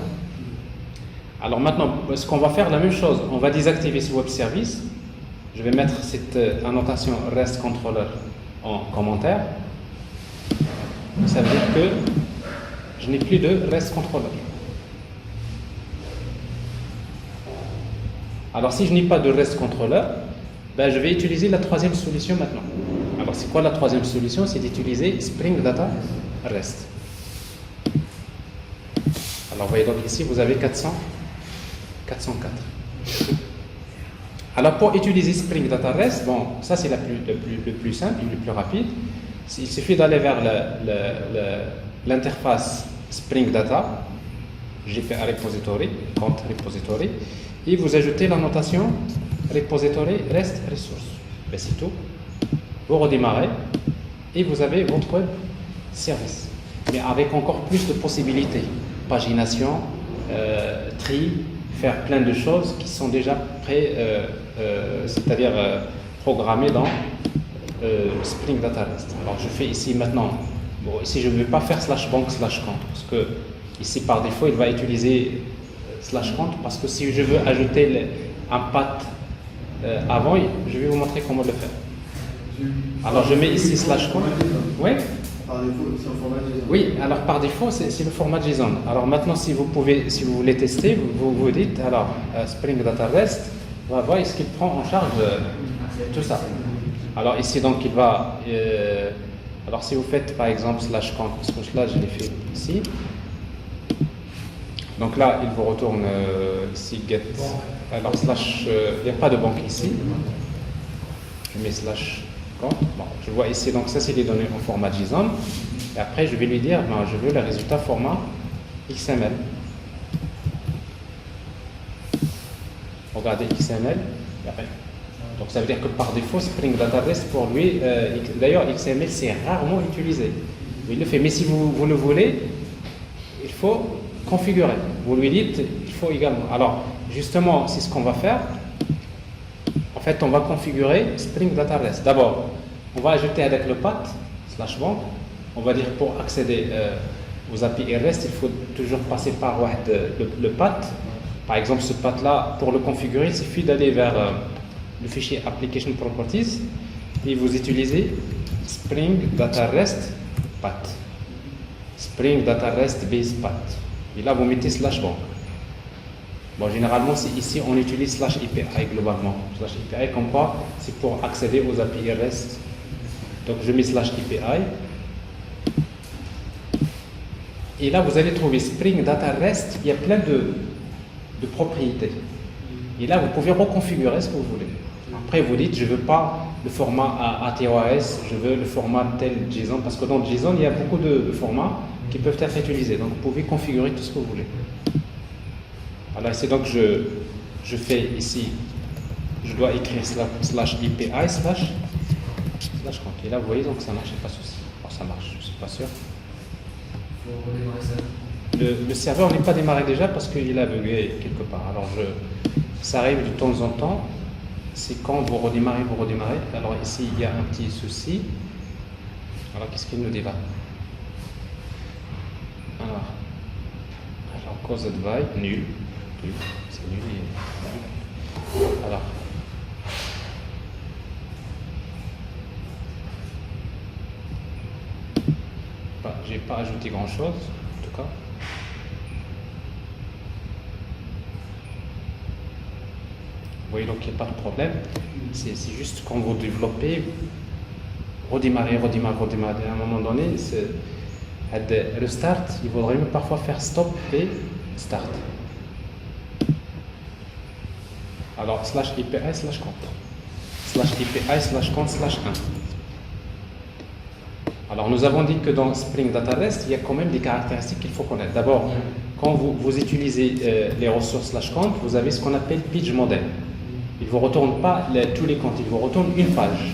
Alors maintenant, ce qu'on va faire, la même chose, on va désactiver ce web service. Je vais mettre cette annotation REST Controller en commentaire. Ça veut dire que je n'ai plus de REST Controller. Alors si je n'ai pas de REST Controller, je vais utiliser la troisième solution maintenant. Alors c'est quoi la troisième solution? C'est d'utiliser Spring Data REST. Alors vous voyez donc ici, vous avez 404. Alors pour utiliser Spring Data REST, bon, ça c'est le plus simple, le plus rapide. Il suffit d'aller vers l'interface Spring Data, GPA Repository, compte Repository, et vous ajoutez la notation Repository REST Resource. C'est tout. Vous redémarrez et vous avez votre web service, mais avec encore plus de possibilités, pagination, tri, faire plein de choses qui sont déjà c'est-à-dire programmées dans Spring Data REST. Alors je fais ici maintenant, bon, ici je ne vais pas faire /bank/compte parce que ici par défaut il va utiliser /compte parce que si je veux ajouter un path avant, je vais vous montrer comment le faire. Alors je mets ici /compte. Oui. Par défaut, c'est un format JSON. Oui, alors par défaut, c'est le format JSON. Alors maintenant, si vous voulez tester, vous dites, alors, Spring Data REST, on va voir est-ce qu'il prend en charge tout ça. Alors ici, donc, il va... alors si vous faites, par exemple, /compte, parce que là, je l'ai fait ici. Donc là, il vous retourne ici, get... Alors, il n'y a pas de banque ici. Je mets /compte. Bon, je vois ici, donc ça c'est les données en format JSON. Et après, je vais lui dire, ben, je veux le résultat format XML. Regardez XML. Donc ça veut dire que par défaut, Spring Data REST pour lui, d'ailleurs XML c'est rarement utilisé. Il le fait, mais si vous le voulez, il faut configurer. Vous lui dites, il faut également. Alors justement, c'est ce qu'on va faire. En fait, on va configurer Spring Data REST. D'abord, on va ajouter avec le path /bank. On va dire pour accéder aux API REST, il faut toujours passer par le path. Par exemple, ce path-là, pour le configurer, il suffit d'aller vers le fichier Application Properties et vous utilisez Spring Data REST path. Spring Data REST base path. Et là, vous mettez /bank. Bon, généralement, c'est ici, on utilise /API globalement. /API, comme quoi, c'est pour accéder aux API REST. Donc, je mets /API. Et là, vous allez trouver Spring Data REST. Il y a plein de propriétés. Et là, vous pouvez reconfigurer ce que vous voulez. Après, vous dites, je ne veux pas le format ATOAS, je veux le format tel JSON, parce que dans JSON, il y a beaucoup de formats qui peuvent être utilisés. Donc, vous pouvez configurer tout ce que vous voulez. Alors c'est donc je fais ici, je dois écrire /API /compte. Et là vous voyez donc ça marche, pas de souci. Alors ça marche, je ne suis pas sûr. Il faut redémarrer ça. Le serveur n'est pas démarré déjà parce qu'il a bugué quelque part. Alors ça arrive de temps en temps. C'est quand vous redémarrez. Alors ici il y a un petit souci. Alors qu'est-ce qu'il nous dit là? Alors cause advice, nul. C'est nul. Alors, j'ai pas ajouté grand chose, en tout cas. Vous voyez donc il n'y a pas de problème. C'est juste quand vous développez, redémarrer. À un moment donné, le start, il vaudrait mieux parfois faire stop et start. Alors, /API /compte. /API /compte /1. Alors, nous avons dit que dans Spring Data REST, il y a quand même des caractéristiques qu'il faut connaître. D'abord, quand vous utilisez les ressources /compte, vous avez ce qu'on appelle page model. Il ne vous retourne pas tous les comptes, il vous retourne une page.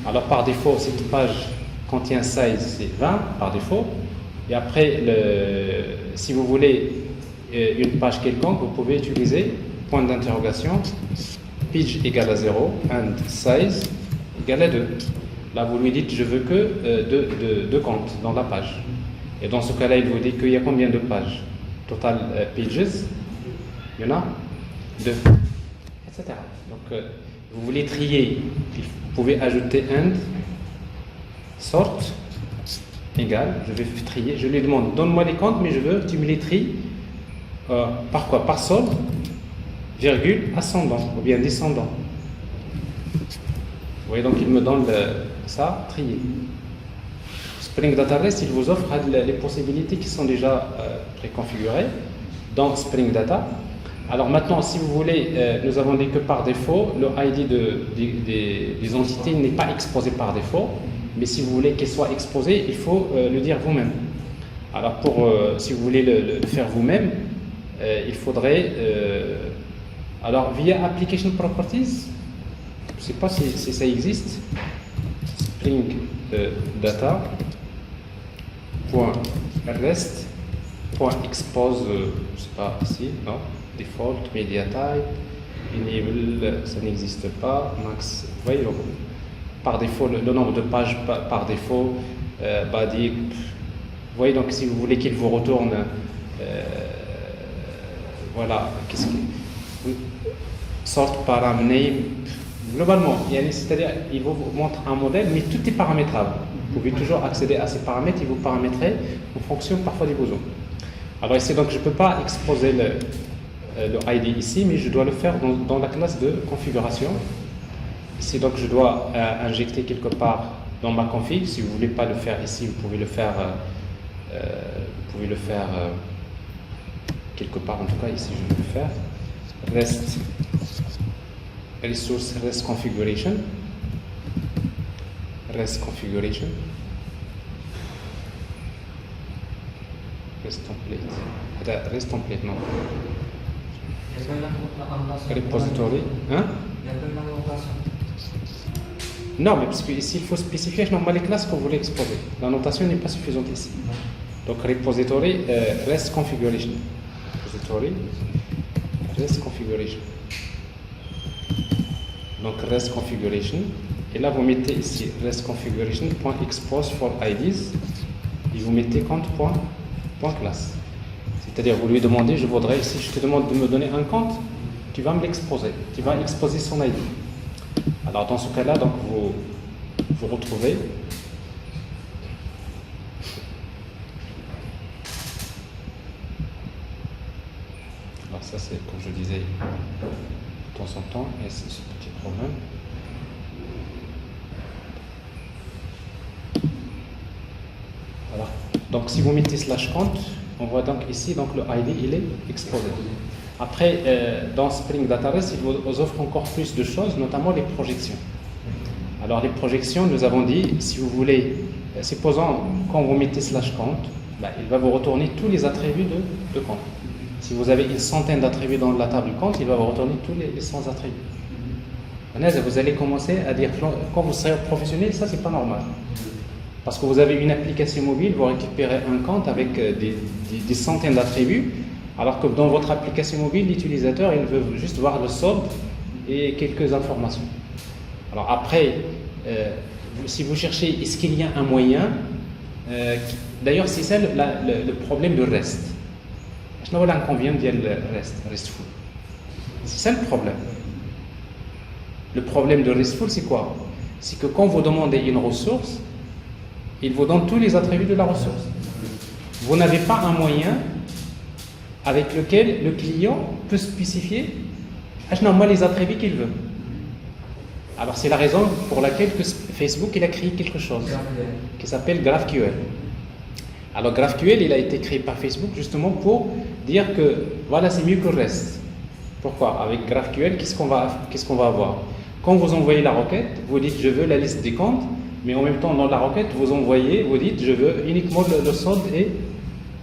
Alors, par défaut, cette page contient size, c'est 20 par défaut. Et après, si vous voulez une page quelconque, vous pouvez utiliser point d'interrogation, page égale à 0, and size égale à 2. Là, vous lui dites, je veux que deux comptes dans la page. Et dans ce cas-là, il vous dit qu'il y a combien de pages? Total pages, il y en a 2, etc. Donc, vous voulez trier, vous pouvez ajouter and, sort, égal, je vais trier, je lui demande, donne-moi les comptes, mais je veux que tu me les tries par quoi? Par solde, virgule, ascendant, ou bien descendant. Vous voyez, donc il me donne ça, trier. Spring Data REST, il vous offre les possibilités qui sont déjà préconfigurées dans Spring Data. Alors maintenant, si vous voulez, nous avons dit que par défaut, le ID des entités n'est pas exposé par défaut, mais si vous voulez qu'il soit exposé, il faut le dire vous-même. Alors si vous voulez le faire vous-même, il faudrait, alors via Application Properties, je ne sais pas si ça existe, Spring data point rest point expose, je sais pas ici, non, default media type enable, ça n'existe pas, max, vous voyez, par défaut le nombre de pages par défaut, body, vous voyez. Donc si vous voulez qu'il vous retourne voilà, qu'est-ce que sort param name, globalement, c'est-à-dire il vous montre un modèle, mais tout est paramétrable. Vous pouvez toujours accéder à ces paramètres et vous paramétrer en fonction parfois des besoins. Alors ici, donc je ne peux pas exposer le ID ici, mais je dois le faire dans la classe de configuration. Ici, donc je dois injecter quelque part dans ma config. Si vous ne voulez pas le faire ici, vous pouvez le faire, quelque part. En tout cas, ici, je vais le faire. Rest resource rest configuration. Rest configuration. Rest template. Rest template, non. Repository. Hein? Non, mais parce que ici il faut spécifier normalement les classes que vous voulez exposer. La notation n'est pas suffisante ici. Donc repository rest configuration. Repository rest configuration. Donc rest configuration. Et là vous mettez ici rest configuration.expose for IDs et vous mettez compte point classe. C'est-à-dire vous lui demandez, je voudrais ici, je te demande de me donner un compte, tu vas me l'exposer, tu vas exposer son ID. Alors dans ce cas-là, donc vous retrouvez alors ça c'est comme je disais de temps en temps, et c'est ce petit problème. Voilà. Donc si vous mettez /compte, on voit donc ici donc le ID il est exposé. Après dans Spring Data REST, il vous offre encore plus de choses, notamment les projections. Alors les projections, nous avons dit, si vous voulez, supposons quand vous mettez /compte, il va vous retourner tous les attributs de compte. Si vous avez une centaine d'attributs dans la table compte, il va vous retourner tous les 100 attributs. Vous allez commencer à dire, quand vous serez professionnel, ça c'est pas normal. Parce que vous avez une application mobile, vous récupérez un compte avec des centaines d'attributs, alors que dans votre application mobile, l'utilisateur, il veut juste voir le solde et quelques informations. Alors après, si vous cherchez, est-ce qu'il y a un moyen, d'ailleurs c'est ça le problème de REST. Je n'ai pas l'inconvénient de RESTful. C'est ça le problème. Le problème de RESTful, c'est quoi? C'est que quand vous demandez une ressource, il vous donne tous les attributs de la ressource. Vous n'avez pas un moyen avec lequel le client peut spécifier les attributs qu'il veut. Alors c'est la raison pour laquelle Facebook il a créé quelque chose qui s'appelle GraphQL. Alors GraphQL il a été créé par Facebook justement pour dire que voilà c'est mieux que le reste. Pourquoi? Avec GraphQL qu'est-ce qu'on va avoir? Quand vous envoyez la requête, vous dites je veux la liste des comptes, mais en même temps dans la requête vous dites je veux uniquement le solde et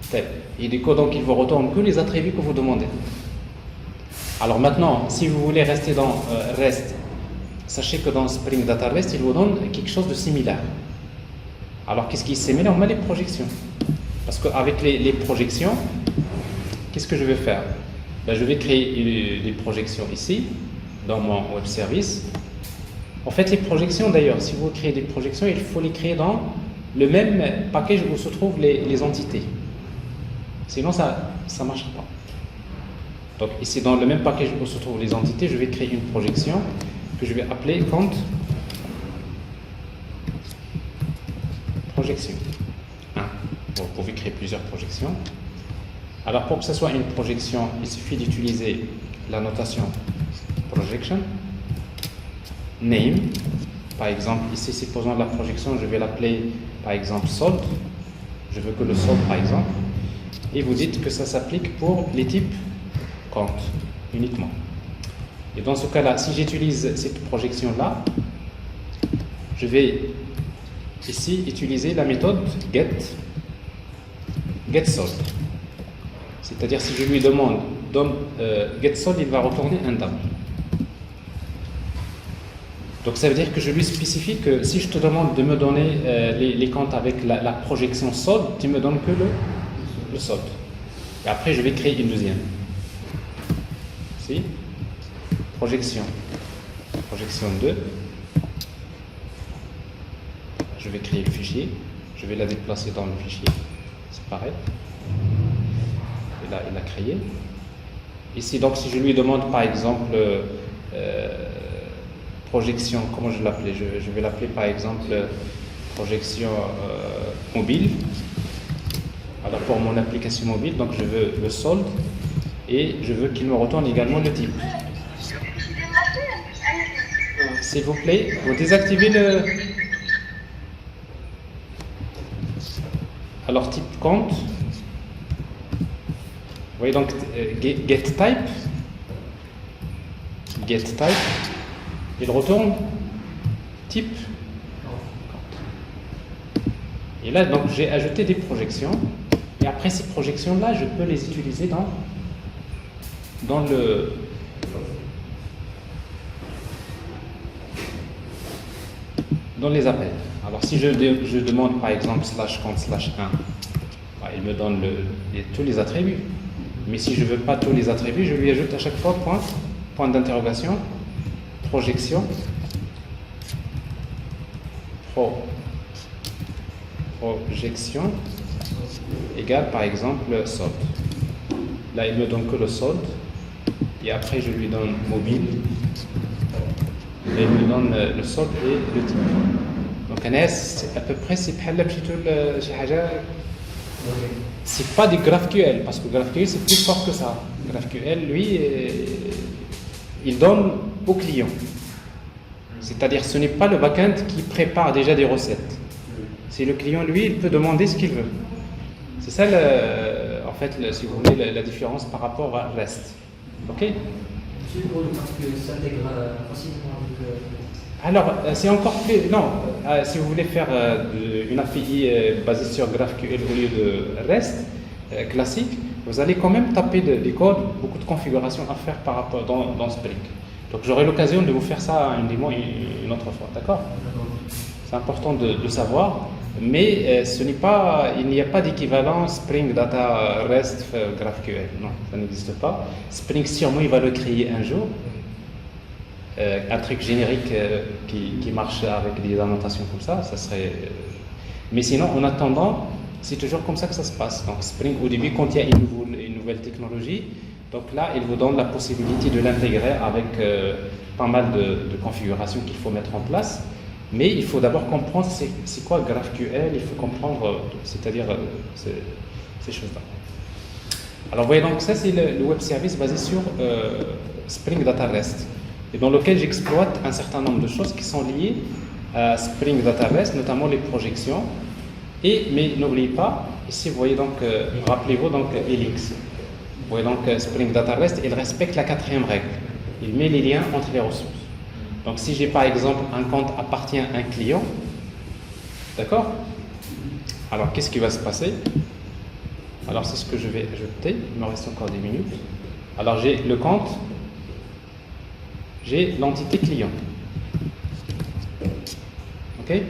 tel. Et du coup donc il vous retourne que les attributs que vous demandez. Alors maintenant si vous voulez rester dans REST, sachez que dans Spring Data REST il vous donne quelque chose de similaire. Alors qu'est-ce qui est similaire? On a les projections. Parce qu'avec les projections, qu'est-ce que je vais faire? Je vais créer des projections ici dans mon web service. En fait les projections d'ailleurs, si vous créez des projections, il faut les créer dans le même package où se trouvent les entités. Sinon ça ne marchera pas. Donc ici dans le même package où se trouvent les entités, je vais créer une projection que je vais appeler compte projection 1. Vous pouvez créer plusieurs projections. Alors pour que ce soit une projection, il suffit d'utiliser la notation projection name. Par exemple ici supposons la projection, je vais l'appeler par exemple solde. Je veux que le solde par exemple. Et vous dites que ça s'applique pour les types compte uniquement. Et dans ce cas-là, si j'utilise cette projection-là, je vais ici utiliser la méthode getSold. C'est-à-dire si je lui demande getSold, il va retourner un DAM. Donc ça veut dire que je lui spécifie que si je te demande de me donner les comptes avec la projection solde, tu me donnes que le solde. Et après je vais créer une deuxième. Si projection 2. Je vais créer le fichier, je vais la déplacer dans le fichier, c'est pareil. Et là, il a créé. Ici, donc, si je lui demande par exemple projection, comment je l'appelais, je vais l'appeler par exemple projection mobile. Alors pour mon application mobile, donc je veux le solde et je veux qu'il me retourne également le type. S'il vous plaît, vous désactivez le... Alors type compte. Vous voyez donc get type, il retourne type compte. Et là donc j'ai ajouté des projections et après ces projections là je peux les utiliser dans les appels. Alors si je demande par exemple /compte /1, il me donne tous les attributs. Mais si je ne veux pas tous les attributs, je lui ajoute à chaque fois point d'interrogation, projection, projection égale par exemple solde. Là il me donne que le solde et après je lui donne mobile et il me donne le solde et le type. Donc c'est à peu près c'est c'est pas du GraphQL parce que GraphQL c'est plus fort que ça. GraphQL lui il donne au client. C'est-à-dire ce n'est pas le backend qui prépare déjà des recettes. C'est le client lui il peut demander ce qu'il veut. C'est ça en fait si vous voulez la différence par rapport à REST. OK? C'est drôle parce que ça s'intègre facilement avec... Alors, c'est encore plus... Non, si vous voulez faire une API basée sur GraphQL au lieu de REST classique, vous allez quand même taper des codes, beaucoup de configurations à faire par rapport dans Spring. Donc j'aurai l'occasion de vous faire ça une démo une autre fois, d'accord? C'est important de savoir, mais il n'y a pas d'équivalent Spring Data REST GraphQL, non, ça n'existe pas. Spring sûrement il va le créer un jour. Un truc générique qui marche avec des annotations comme ça serait... Mais sinon, en attendant, c'est toujours comme ça que ça se passe. Donc Spring, au début, quand il y a une nouvelle technologie, donc là, il vous donne la possibilité de l'intégrer avec pas mal de configurations qu'il faut mettre en place. Mais il faut d'abord comprendre c'est quoi GraphQL, il faut comprendre, c'est-à-dire ces choses-là. Alors, vous voyez, donc ça, c'est le web service basé sur Spring Data REST, et dans lequel j'exploite un certain nombre de choses qui sont liées à Spring Data REST, notamment les projections. Mais n'oubliez pas, ici vous voyez donc, rappelez-vous donc les links. Vous voyez donc Spring Data REST, il respecte la 4e règle. Il met les liens entre les ressources. Donc si j'ai par exemple un compte appartient à un client, d'accord? Alors qu'est-ce qui va se passer? Alors c'est ce que je vais ajouter, il me reste encore 10 minutes. Alors j'ai le compte, j'ai l'entité client. OK?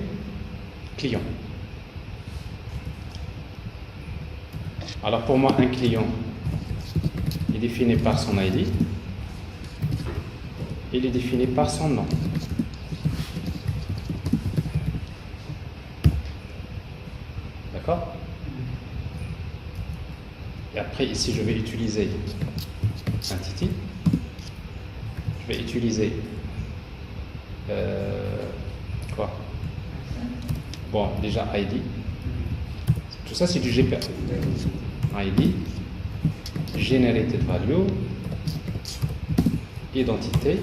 Client. Alors pour moi, un client est défini par son ID. Il est défini par son nom. D'accord? Et après, ici, je vais utiliser entity. Je vais utiliser quoi? Bon, déjà ID. Tout ça, c'est du GPA. ID, generated value, identité,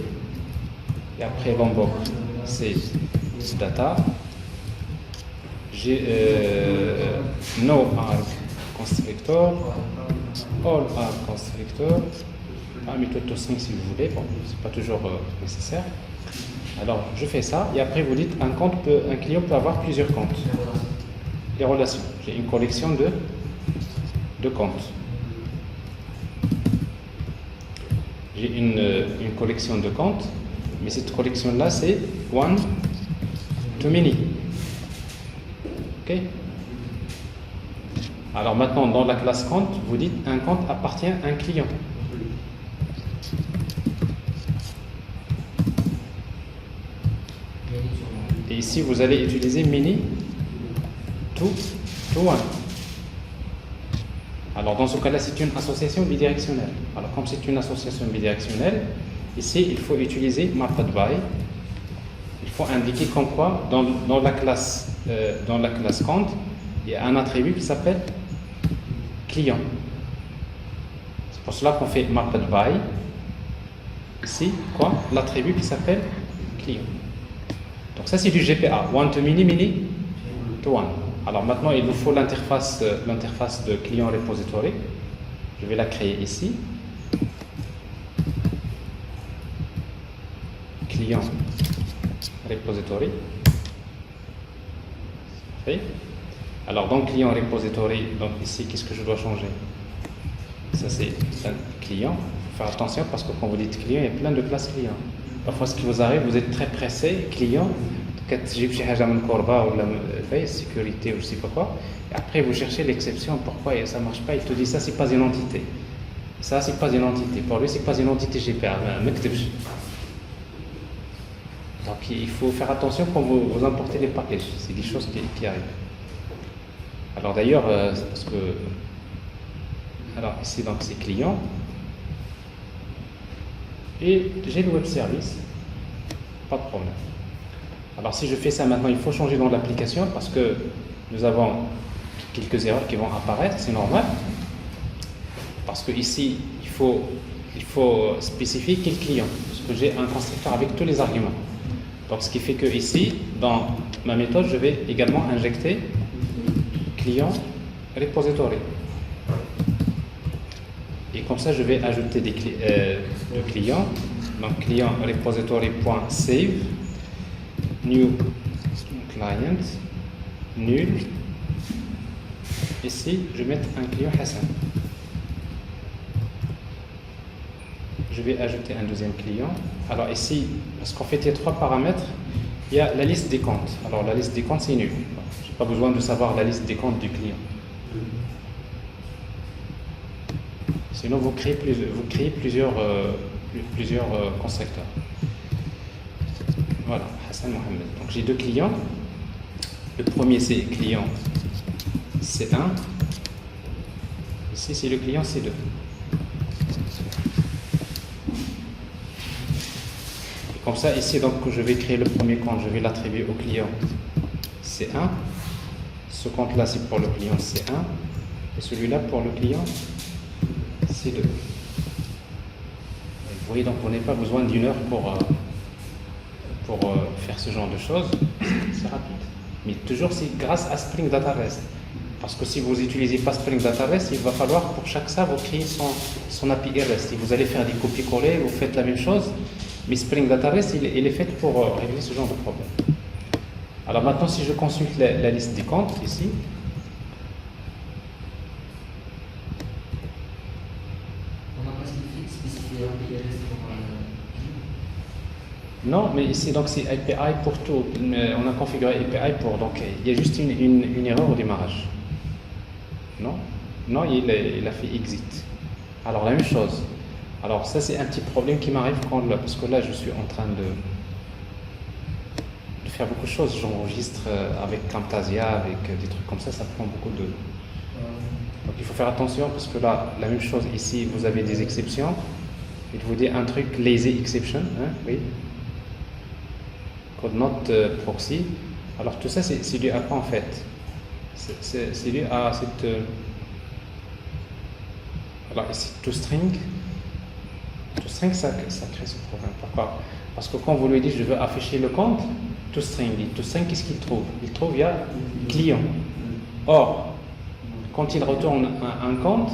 et après l'envoc, c'est data, no arg constructor, all arg constructor, méthode to5 si vous voulez, bon, c'est pas toujours nécessaire. Alors, je fais ça, et après vous dites un client peut avoir plusieurs comptes. Les relations, j'ai une collection de comptes. J'ai une collection de comptes Mais cette collection-là, c'est one to many. Ok? Alors maintenant, dans la classe compte, vous dites un compte appartient à un client. Et ici, vous allez utiliser many to one. Alors dans ce cas-là, c'est une association bidirectionnelle. Alors comme c'est une association bidirectionnelle, ici, il faut utiliser mapped by. Il faut indiquer comme quoi, dans la classe compte, il y a un attribut qui s'appelle client. C'est pour cela qu'on fait mapped by. Ici, quoi? L'attribut qui s'appelle client. Donc ça, c'est du GPA. One to many, many to one. Alors maintenant, il vous faut l'interface de client repository. Je vais la créer ici. Client repository. Parfait. Alors dans client repository, donc ici, qu'est-ce que je dois changer? Ça c'est un client. Il faut faire attention parce que quand vous dites client, il y a plein de classes clients. Parfois, ce qui vous arrive, vous êtes très pressé, client, كتجيب شي حاجه من كوربا ولا sécurité ou je sais pas quoi, et après vous cherchez l'exception, pourquoi ça marche pas, il te dit ça c'est pas une entité, ça c'est pas une entité, pour lui c'est pas une entité GPA. Donc il faut faire attention quand vous importez les packages, c'est des choses qui arrivent. Alors d'ailleurs, c'est parce que, alors ici donc c'est client, et j'ai le web service, pas de problème. Alors si je fais ça maintenant, il faut changer dans l'application parce que nous avons quelques erreurs qui vont apparaître, c'est normal. Parce que ici, il faut spécifier quel client, parce que j'ai un constructeur avec tous les arguments. Donc ce qui fait que ici, dans ma méthode, je vais également injecter client repository. Et comme ça, je vais ajouter des clients. Donc client repository.save, new client, nul. Ici, je vais mettre un client Hassan. Je vais ajouter un deuxième client. Alors ici, parce qu'en fait, il y a trois paramètres. Il y a la liste des comptes. Alors la liste des comptes, c'est nul. Je n'ai pas besoin de savoir la liste des comptes du client. Sinon, vous créez plusieurs constructeurs. Voilà, Hassan Mohamed. Donc j'ai deux clients. Le premier, c'est client C1. Ici, c'est le client C2. Et comme ça, ici, donc, je vais créer le premier compte. Je vais l'attribuer au client C1. Ce compte-là, c'est pour le client C1. Et celui-là pour le client C2. Vous voyez, donc on n'a pas besoin d'une heure pour faire ce genre de choses. C'est rapide. Mais toujours c'est grâce à Spring Data REST. Parce que si vous n'utilisez pas Spring Data REST, il va falloir pour chaque ça vous créer son API REST. Et vous allez faire des copier-coller, vous faites la même chose. Mais Spring Data REST, il est fait pour régler ce genre de problème. Alors maintenant, si je consulte la liste des comptes ici, non, mais ici, donc c'est API pour tout. On a configuré API pour. Donc, il y a juste une erreur au démarrage. Non, non, il a fait exit. Alors, la même chose. Alors, ça, c'est un petit problème qui m'arrive parce que là, je suis en train de faire beaucoup de choses. J'enregistre avec Camtasia, avec des trucs comme ça prend beaucoup de. Donc, il faut faire attention parce que là, la même chose ici, vous avez des exceptions. Il vous dit un truc lazy exception, hein, oui. Code not proxy. Alors tout ça c'est dû à quoi en fait? C'est dû à cette alors ici toString ça crée ce problème. Pourquoi? Parce que quand vous lui dites je veux afficher le compte, toString qu'est-ce qu'il trouve? Il trouve il y a client. Or quand il retourne un compte,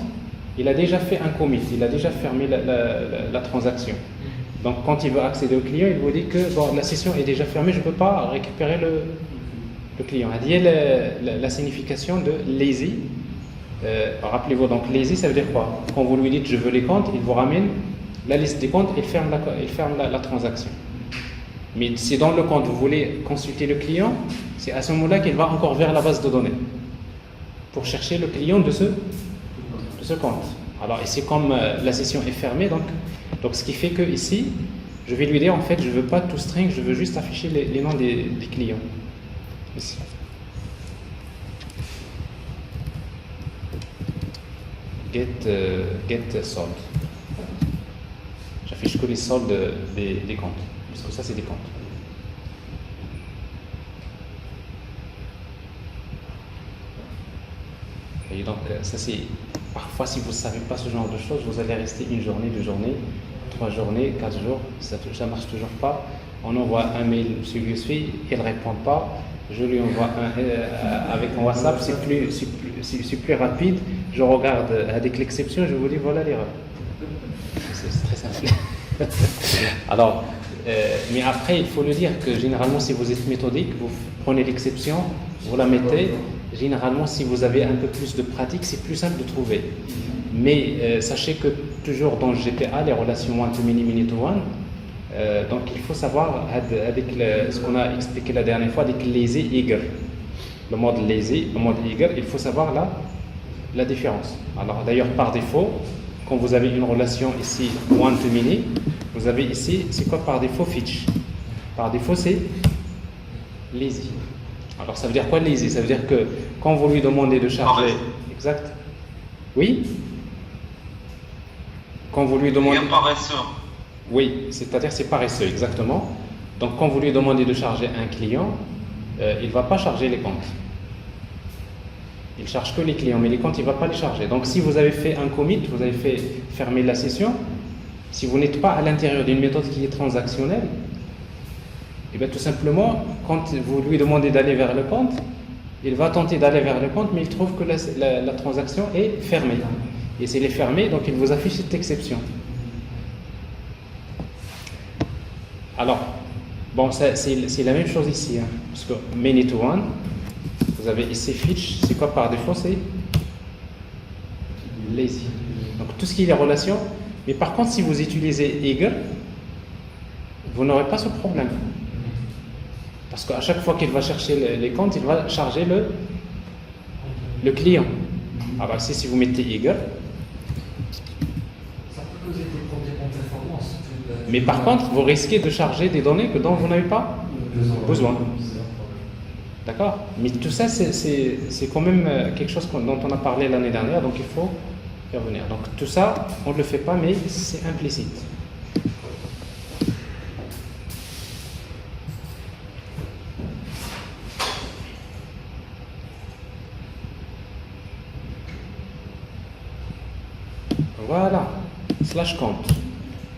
il a déjà fait un commit, il a déjà fermé la transaction. Donc quand il veut accéder au client, il vous dit que bon, la session est déjà fermée, je ne peux pas récupérer le client. Il y a la signification de lazy. Rappelez-vous, donc lazy, ça veut dire quoi? Quand vous lui dites je veux les comptes, il vous ramène la liste des comptes et il ferme la transaction. Mais si dans le compte vous voulez consulter le client, c'est à ce moment-là qu'il va encore vers la base de données pour chercher le client de ce compte. Alors ici, comme la session est fermée, donc ce qui fait que ici, je vais lui dire en fait, je ne veux pas tout string, je veux juste afficher les noms des clients. Ici. Get solde. J'affiche que les soldes des comptes, parce que ça c'est des comptes. Et donc ça c'est, parfois si vous ne savez pas ce genre de choses, vous allez rester une journée, 2 journées, 3 journées, 4 jours, ça ne marche toujours pas. On envoie un mail sur USFI, il ne répond pas, je lui envoie avec mon WhatsApp, c'est plus rapide, je regarde avec l'exception, je vous dis voilà l'erreur. C'est très simple. Alors, mais après il faut le dire que généralement si vous êtes méthodique, vous prenez l'exception, vous la mettez. Généralement, si vous avez un peu plus de pratique, c'est plus simple de trouver. Mais sachez que toujours dans le GPA, les relations one-to-many, many-to-one, donc il faut savoir, avec ce qu'on a expliqué la dernière fois, avec lazy, eager. Le mode lazy, le mode eager, il faut savoir la différence. Alors d'ailleurs, par défaut, quand vous avez une relation ici one-to-many, vous avez ici, c'est quoi par défaut? Fetch. Par défaut, c'est lazy. Alors ça veut dire quoi lazy? Ça veut dire que quand vous lui demandez de charger... Exact. Oui? Quand vous lui demandez... Il est paresseux. Oui, c'est-à-dire c'est paresseux, exactement. Donc quand vous lui demandez de charger un client, il ne va pas charger les comptes. Il ne charge que les clients, mais les comptes, il ne va pas les charger. Donc si vous avez fait un commit, vous avez fait fermer la session, si vous n'êtes pas à l'intérieur d'une méthode qui est transactionnelle, et bien tout simplement, quand vous lui demandez d'aller vers le compte, il va tenter d'aller vers le compte, mais il trouve que la transaction est fermée. Et s'il est fermé, donc il vous affiche cette exception. Alors, bon, c'est la même chose ici, hein, parce que many to one, vous avez ici fetch, c'est quoi par défaut? C'est lazy. Donc tout ce qui est les relations, mais par contre, si vous utilisez eager, vous n'aurez pas ce problème. Parce qu'à chaque fois qu'il va chercher les comptes, il va charger le client. Alors ici, si vous mettez eager, ça peut causer des problèmes de performance. mais par contre, vous risquez de charger des données dont vous n'avez pas besoin. D'accord? Mais tout ça, c'est quand même quelque chose dont on a parlé l'année dernière, donc il faut y revenir. Donc tout ça, on ne le fait pas, mais c'est implicite. Voilà, slash compte.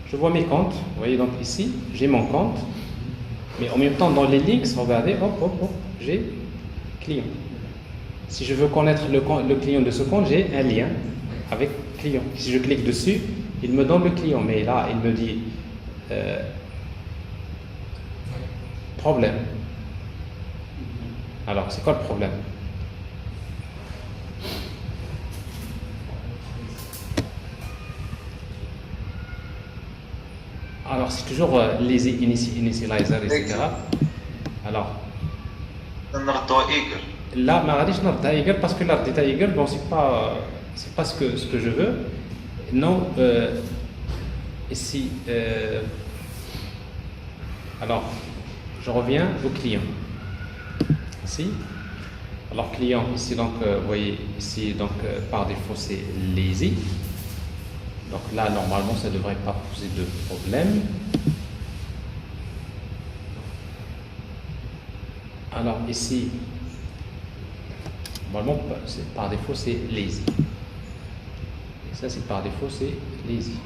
Je vois mes comptes, vous voyez donc ici, j'ai mon compte, mais en même temps dans les links, regardez, hop, j'ai client. Si je veux connaître le client de ce compte, j'ai un lien avec client. Si je clique dessus, il me donne le client, mais là, il me dit problème. Alors, c'est quoi le problème? Alors, c'est toujours lazy initializer, etc. Alors, là, je n'ai pas parce que là, eager, bon, c'est pas ce que je veux. Non, ici, alors, je reviens au client. Ici, alors client, ici, donc, vous voyez, ici, donc, par défaut, c'est lazy. Donc là, normalement, ça ne devrait pas poser de problème. Alors ici, normalement, par défaut, c'est lazy. Et ça, c'est par défaut, c'est lazy.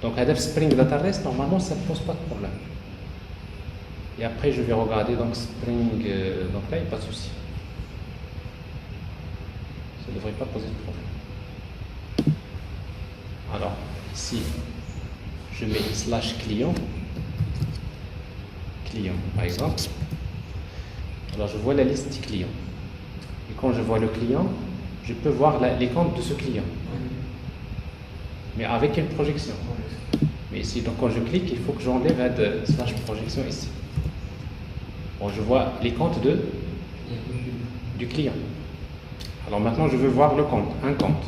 Donc, Adep Spring Data REST, normalement, ça ne pose pas de problème. Et après, je vais regarder donc Spring, donc là, il n'y a pas de souci. Ça ne devrait pas poser de problème. Alors, ici, je mets slash client, par exemple. Alors, je vois la liste des clients. Et quand je vois le client, je peux voir les comptes de ce client. mais avec une projection. Mais ici, donc quand je clique, il faut que j'enlève slash projection ici. Bon, je vois les comptes du client. Alors maintenant, je veux voir le compte, un compte.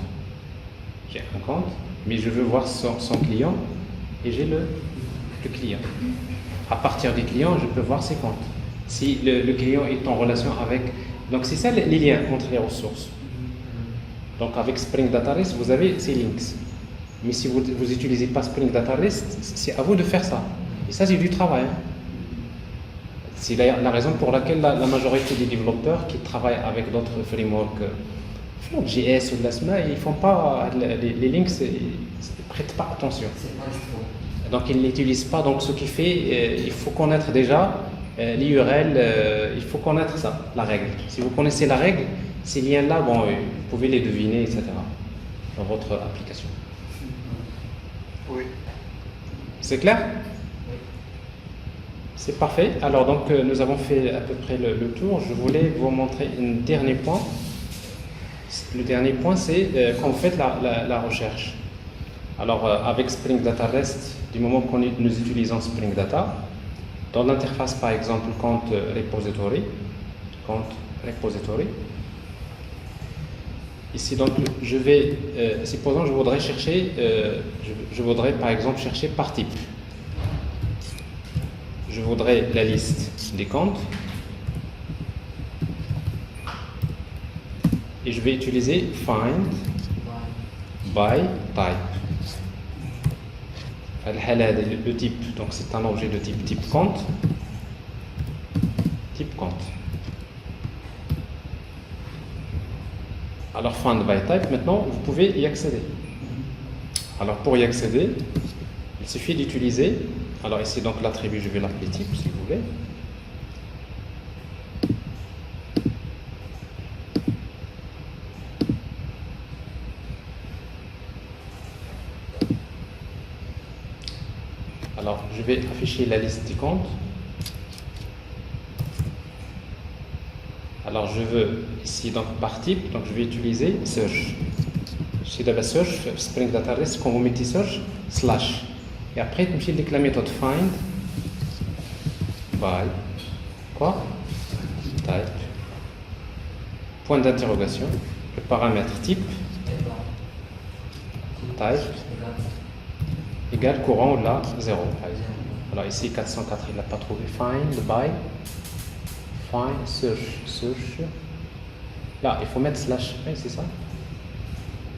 J'ai un compte, mais je veux voir son client et j'ai le client. À partir du client, je peux voir ses comptes. Si le client est en relation avec... Donc c'est ça les liens entre les ressources. Donc avec Spring Data REST, vous avez ces links. Mais si vous n'utilisez pas Spring Data REST, c'est à vous de faire ça. Et ça, c'est du travail. Hein. C'est la raison pour laquelle la majorité des développeurs qui travaillent avec d'autres frameworks, JS ou de l'ASMA, ils font pas les links, ils ne prêtent pas attention. Donc ils ne l'utilisent pas. Donc ce qui fait, il faut connaître déjà l'URL, il faut connaître ça, la règle. Si vous connaissez la règle, ces liens-là, bon, vous pouvez les deviner, etc. dans votre application. Oui. C'est clair? C'est parfait. Alors donc nous avons fait à peu près le tour. Je voulais vous montrer un dernier point. Le dernier point, c'est quand vous faites la recherche. Alors avec Spring Data REST, du moment que nous utilisons Spring Data, dans l'interface par exemple compte repository, ici donc je vais, supposons je voudrais chercher, je voudrais par exemple chercher par type. Je voudrais la liste des comptes et je vais utiliser find by type. Le type, donc c'est un objet de type compte. Alors find by type, maintenant vous pouvez y accéder. Alors pour y accéder, il suffit d'utiliser, alors ici donc l'attribut, je vais l'appeler type si vous voulez. Alors je vais afficher la liste des comptes. Alors je veux ici donc par type, donc je vais utiliser search. Si vous avez search, Spring Data REST, quand vous mettez search, slash. Et après, vous mettez la méthode find by type, point d'interrogation, le paramètre type, type, égale courant ou là 0. Alors ici 404, il n'a pas trouvé find by, search. Là, il faut mettre slash, oui, c'est ça,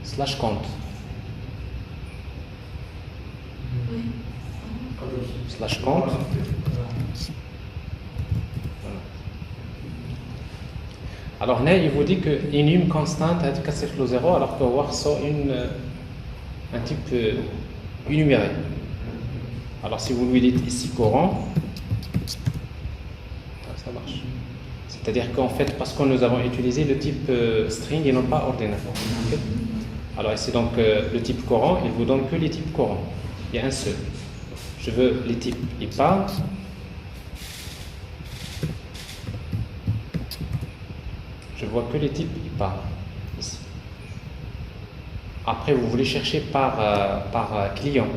slash compte. Slash compte. Voilà. Alors là, il vous dit que enum constante est cassé le 0 alors que voir ça un type énuméré. Alors si vous lui dites ici courant, ça marche. C'est-à-dire qu'en fait, parce que nous avons utilisé le type string et non pas ordinal. Okay. Alors ici donc le type courant, il vous donne que les types courants. Il y a un seul. Je veux les types ipar. Je vois que les types ipar ici. Après, vous voulez chercher par client.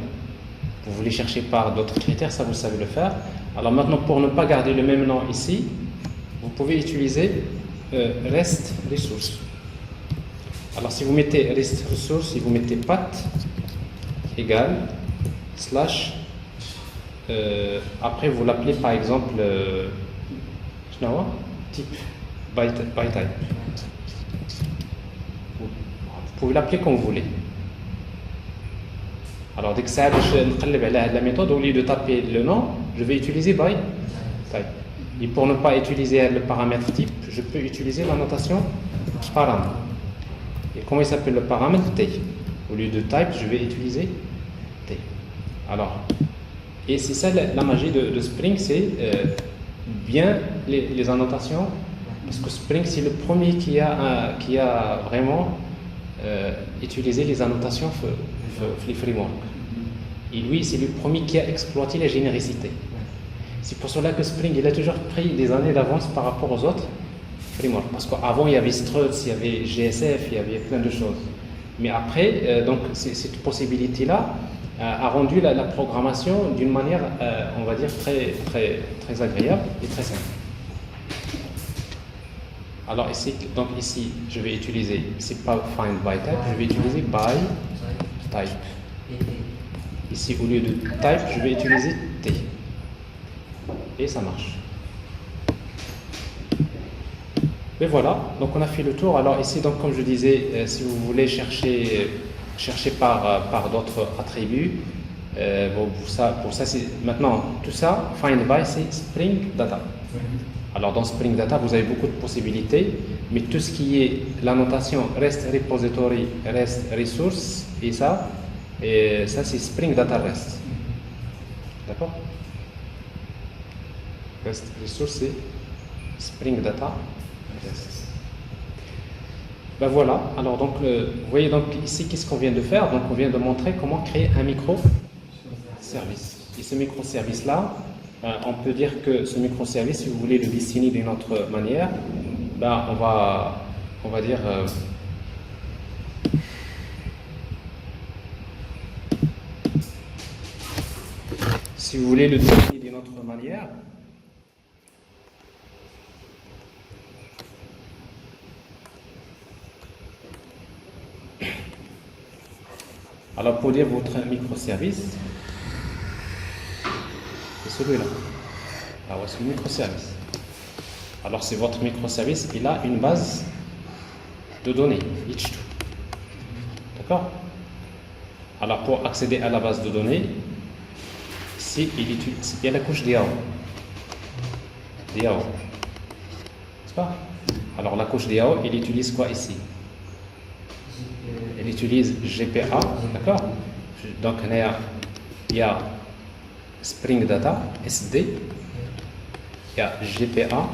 Vous voulez chercher par d'autres critères, ça vous savez le faire. Alors maintenant, pour ne pas garder le même nom ici, vous pouvez utiliser REST resource. Alors si vous mettez REST resource, si vous mettez path égale slash, après vous l'appelez par exemple type by type. Vous pouvez l'appeler comme vous voulez. Alors dès que ça la méthode, au lieu de taper le nom, je vais utiliser by type. Et pour ne pas utiliser le paramètre type, je peux utiliser la notation param. Et comment il s'appelle le paramètre T. Au lieu de type, je vais utiliser T. Alors, et c'est ça la magie de Spring, c'est bien les annotations, parce que Spring c'est le premier qui a vraiment utilisé les annotations les frameworks. Et lui, c'est le premier qui a exploité la généricité. C'est pour cela que Spring il a toujours pris des années d'avance par rapport aux autres frameworks. Parce qu'avant il y avait Struts, il y avait GSF, il y avait plein de choses. Mais après, donc cette possibilité-là a rendu la programmation d'une manière, on va dire, très agréable et très simple. Alors ici, je vais utiliser, c'est pas find by type, je vais utiliser by type. Ici, au lieu de type, je vais utiliser t. Et ça marche. Et voilà, donc on a fait le tour. Alors ici, donc comme je disais, si vous voulez chercher par d'autres attributs, bon, pour ça c'est maintenant tout ça, find by c'est Spring Data. Alors dans Spring Data, vous avez beaucoup de possibilités, mais tout ce qui est la notation REST Repository, REST Resource, et ça c'est Spring Data REST. D'accord? REST Resource c'est Spring Data REST. Ben voilà, alors donc vous voyez donc ici qu'est-ce qu'on vient de faire? Donc on vient de montrer comment créer un microservice. Et ce microservice là, on peut dire que ce microservice, si vous voulez le dessiner d'une autre manière, ben on va dire si vous voulez le dessiner d'une autre manière, alors pour dire votre microservice, c'est celui-là. Alors c'est le microservice. Alors c'est votre microservice, il a une base de données, H2. D'accord? Alors pour accéder à la base de données, ici il y a la couche DAO. DAO. N'est-ce pas? Alors la couche DAO, il utilise quoi ici? Elle utilise GPA, d'accord? Donc il y a Spring Data, SD, il y a GPA,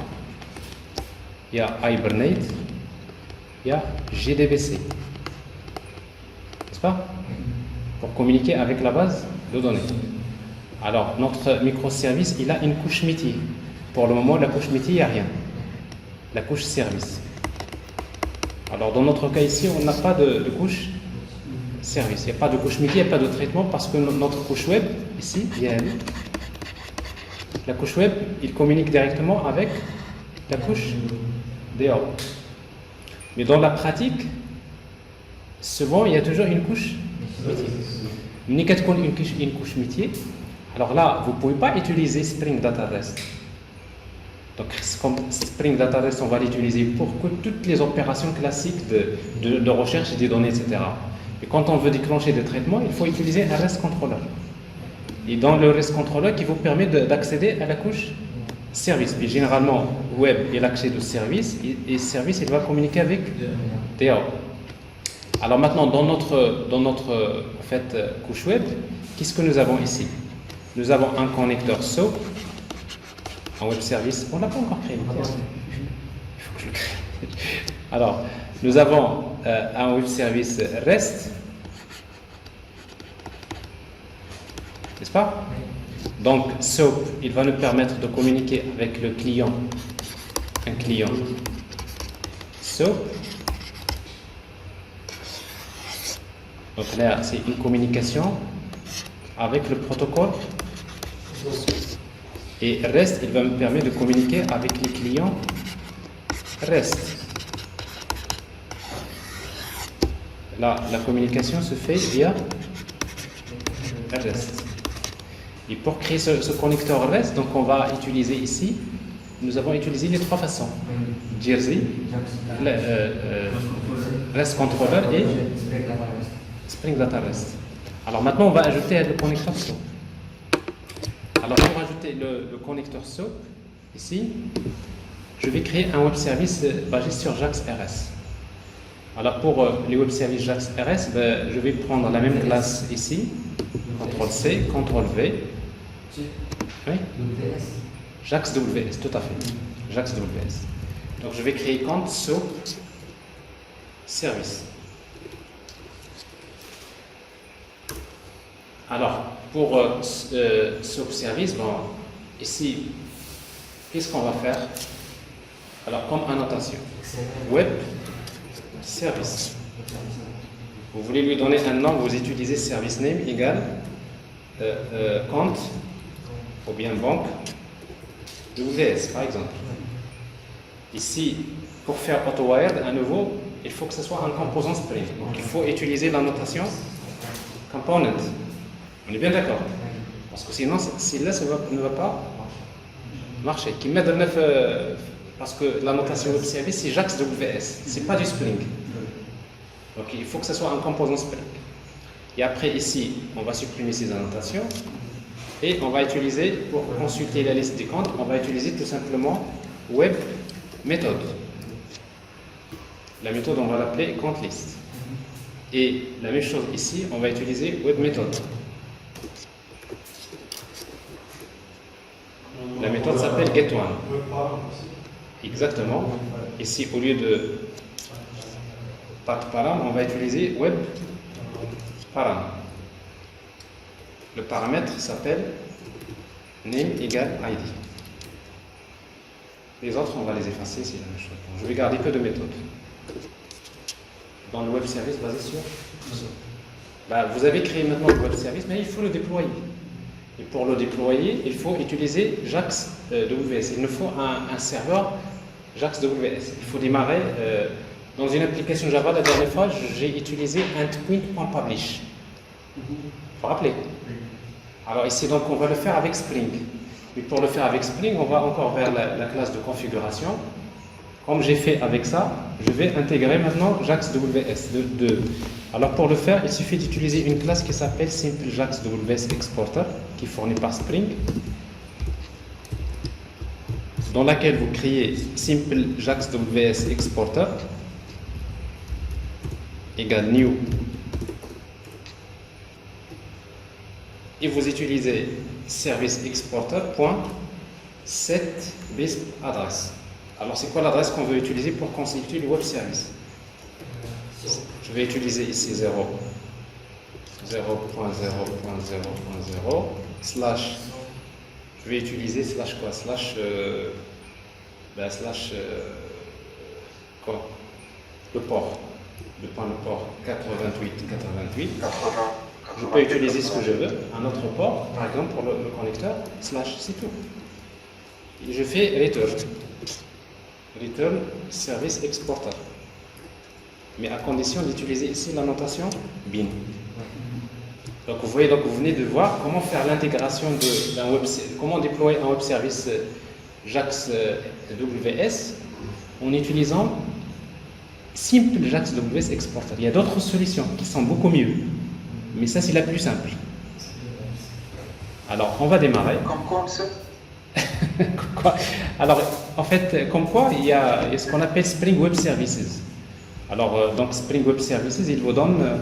il y a Hibernate, il y a JDBC. N'est-ce pas? Pour communiquer avec la base de données. Alors, notre microservice, il a une couche métier. Pour le moment, la couche métier, il n'y a rien. La couche service. Alors, dans notre cas ici, on n'a pas de couche service. Il n'y a pas de couche métier, il n'y a pas de traitement parce que notre couche web, ici, il y a la couche web, il communique directement avec la couche DAO. Mais dans la pratique, souvent, il y a toujours une couche métier. Une couche métier. Alors là, vous ne pouvez pas utiliser Spring Data REST. Donc, comme Spring Data REST, on va l'utiliser pour toutes les opérations classiques de recherche des données, etc. Et quand on veut déclencher des traitements, il faut utiliser un REST controller. Et dans le REST controller qui vous permet d'accéder à la couche service. Et généralement, web, il accède au service et service, il va communiquer avec DAO. Alors maintenant, dans notre en fait, couche web, qu'est-ce que nous avons ici? Nous avons un connecteur SOAP, un web service. On n'a pas encore créé. Il faut que je le crée. Alors, nous avons un web service REST, n'est-ce pas? Donc, SOAP, il va nous permettre de communiquer avec le client, un client SOAP. Donc là, c'est une communication avec le protocole. Et REST, il va me permettre de communiquer avec les clients REST. Là, la communication se fait via REST. Et pour créer ce connecteur REST, donc on va utiliser ici, nous avons utilisé les trois façons. Jersey, REST Controller et Spring Data REST. Alors maintenant, on va ajouter le connecteur SOAP. Alors pour ajouter le connecteur SOAP, ici, je vais créer un web service basé sur JAX RS. Alors pour les web services JAX RS, je vais prendre la même classe ici, CTRL-C, CTRL-V. Oui? JAX WS, tout à fait. JAX WS. Donc je vais créer compte SOAP service. Alors, pour SOAP service, bon, ici, qu'est-ce qu'on va faire? Alors, comme annotation, web service. Vous voulez lui donner un nom, vous utilisez service name égale compte ou bien banque WS par exemple. Ici, pour faire AutoWired à nouveau, il faut que ce soit un composant Spring. Donc il faut utiliser la notation component. On est bien d'accord? Parce que sinon, celle-là ne va pas marcher. Qui met de neuf, parce que la notation web service, c'est JAX WS, c'est pas du Spring. Donc il faut que ce soit un composant Spring. Et après ici, on va supprimer ces annotations et on va utiliser, pour consulter la liste des comptes, on va utiliser tout simplement web méthode. La méthode, on va l'appeler compte list. Et la même chose ici, on va utiliser web méthode. La méthode s'appelle getOne. Exactement. Ici, au lieu de param, on va utiliser web param. Le paramètre s'appelle name égale ID. Les autres, on va les effacer, c'est la même chose. Je vais garder que deux méthodes. Dans le web service basé sur vous avez créé maintenant le web service, mais il faut le déployer. Et pour le déployer, il faut utiliser JAX WS. Il nous faut un serveur JAX WS. Il faut démarrer. Dans une application Java, la dernière fois, j'ai utilisé endpoint.publish. Il faut rappeler. Alors ici, donc, on va le faire avec Spring. Et pour le faire avec Spring, on va encore vers la classe de configuration. Comme j'ai fait avec ça, je vais intégrer maintenant JAX WS. Alors pour le faire, il suffit d'utiliser une classe qui s'appelle Simple JAX WS Exporter, qui est fournie par Spring, dans laquelle vous créez Simple JAX WS Exporter égale new. Et vous utilisez service exporter.set Bisp adresse. Alors c'est quoi l'adresse qu'on veut utiliser pour constituer le web service? Je vais utiliser ici 0.0.0.0 slash. Je vais utiliser slash quoi? Slash quoi? Le port. Le port 88. Je peux utiliser ce que je veux, un autre port, par exemple pour le connecteur, slash, c'est tout. Et je fais return service exporter. Mais à condition d'utiliser ici la notation bin. Donc vous voyez, donc vous venez de voir comment faire l'intégration d'un web, comment déployer un web service JAX WS en utilisant Simple JAX WS Exporter. Il y a d'autres solutions qui sont beaucoup mieux. Mais ça, c'est la plus simple. Alors, on va démarrer. Comme quoi, monsieur? Quoi? Alors, en fait, comme quoi, il y a ce qu'on appelle Spring Web Services. Alors, donc, Spring Web Services, il vous donne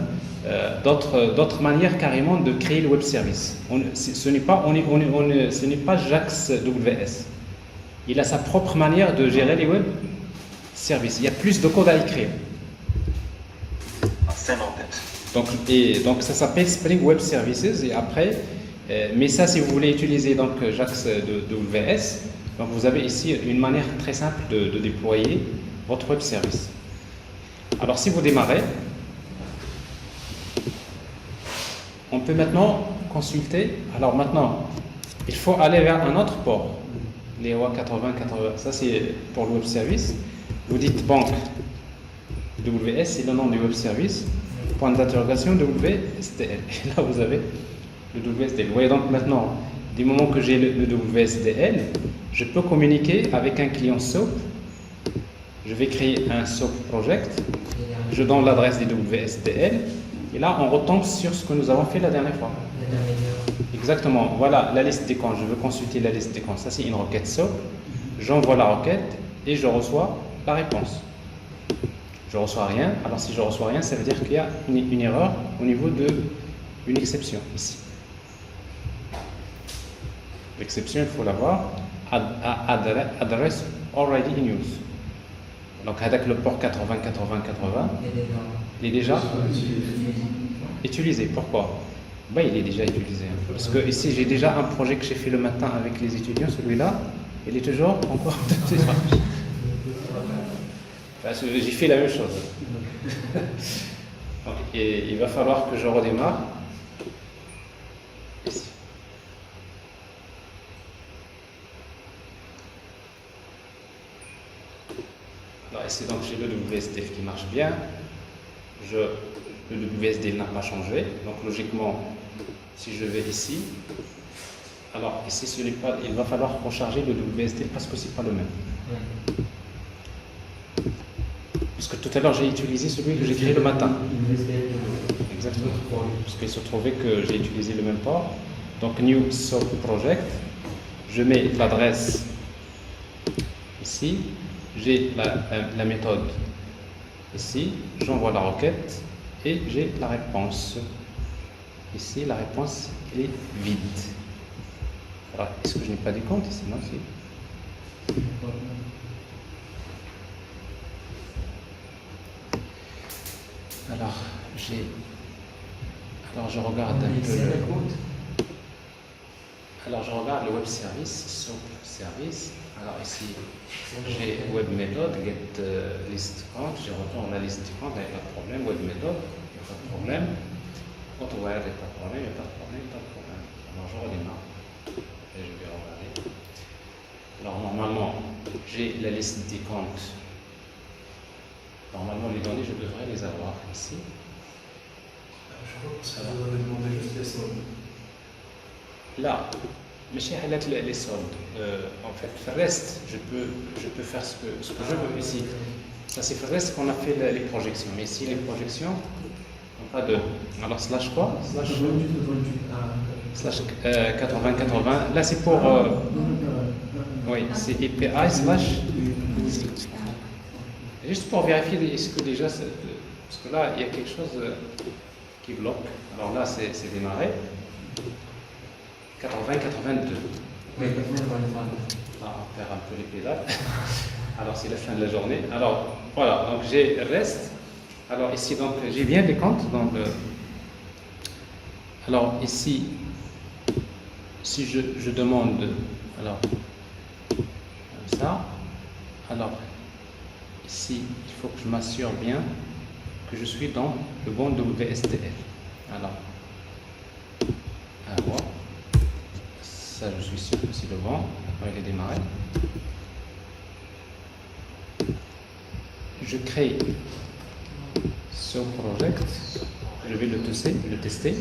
d'autres manières carrément de créer le web service. Ce n'est pas JAX WS. Il a sa propre manière de gérer les web services. Il y a plus de code à écrire. C'est en tête. Donc ça s'appelle Spring Web Services et après, mais ça si vous voulez utiliser donc JAX de WS, donc vous avez ici une manière très simple de déployer votre web service. Alors si vous démarrez, on peut maintenant consulter. Alors maintenant, il faut aller vers un autre port, les OA 80. Ça c'est pour le web service. Vous dites banque WS, c'est le nom du web service. Point d'interrogation WSDL. Et là, vous avez le WSDL. Vous voyez donc maintenant, du moment que j'ai le WSDL, je peux communiquer avec un client SOAP. Je vais créer un SOAP project. Je donne l'adresse des WSDL. Et là, on retombe sur ce que nous avons fait la dernière fois. Exactement. Voilà la liste des comptes. Je veux consulter la liste des comptes. Ça, c'est une requête SOAP. J'envoie la requête et je reçois la réponse. Je ne reçois rien. Alors si je ne reçois rien, ça veut dire qu'il y a une erreur au niveau d'une exception ici. L'exception, il faut l'avoir. Address already in use. Donc avec le port 80, il est déjà utilisé. Pourquoi? Il est déjà utilisé. Parce que ici, j'ai déjà un projet que j'ai fait le matin avec les étudiants. Celui-là, il est toujours encore de démarrage. J'ai fait la même chose. Donc, et il va falloir que je redémarre ici. Alors ici, donc j'ai le WSDF qui marche bien. Le WSD n'a pas changé. Donc logiquement, si je vais ici, alors ici il va falloir recharger le WSD parce que c'est pas le même. Parce que tout à l'heure j'ai utilisé celui que j'ai créé le matin. Exactement. Parce qu'il se trouvait que j'ai utilisé le même port. Donc New Soap Project. Je mets l'adresse ici. J'ai la méthode ici. J'envoie la requête et j'ai la réponse. Ici, la réponse est vide. Alors, est-ce que je n'ai pas dit compte ici? Non, si. Alors, je regarde un peu Alors, je regarde le web service, SOAP service. Alors ici, j'ai web méthode, get list count, je retourne la liste count, il n'y a pas de problème, web méthode, il n'y a pas de problème, AutoWire, il n'y a pas de problème, il n'y a pas de problème, il n'y a pas de problème. Alors je redémarre et je vais regarder. Alors normalement, j'ai la liste des comptes. Normalement, les données, je devrais les avoir ici. Je crois que ça vous avez demandé juste les soldes. Là, ماشي حالات les soldes. En fait, le reste, je peux faire ce que je veux ici. Ça c'est le reste qu'on a fait les projections. Mais ici, les projections, pas de. Alors slash quoi? Slash 80-80. Là c'est pour. Oui, c'est API slash. Juste pour vérifier est-ce que déjà. Parce que là, il y a quelque chose qui bloque. Alors là, c'est démarré. 80-82. Oui, 80-82. Ah, on perd un peu les pédales. Alors, c'est la fin de la journée. Alors, voilà, donc j'ai reste. Alors, ici, donc, j'ai bien des comptes. Donc, alors, ici, si je demande, alors, comme ça, alors, ici, il faut que je m'assure bien que je suis dans le bon WSDL. Alors, ça, je suis sûr que c'est le bon. Après, il est démarré. Je crée ce project. Je vais le tester.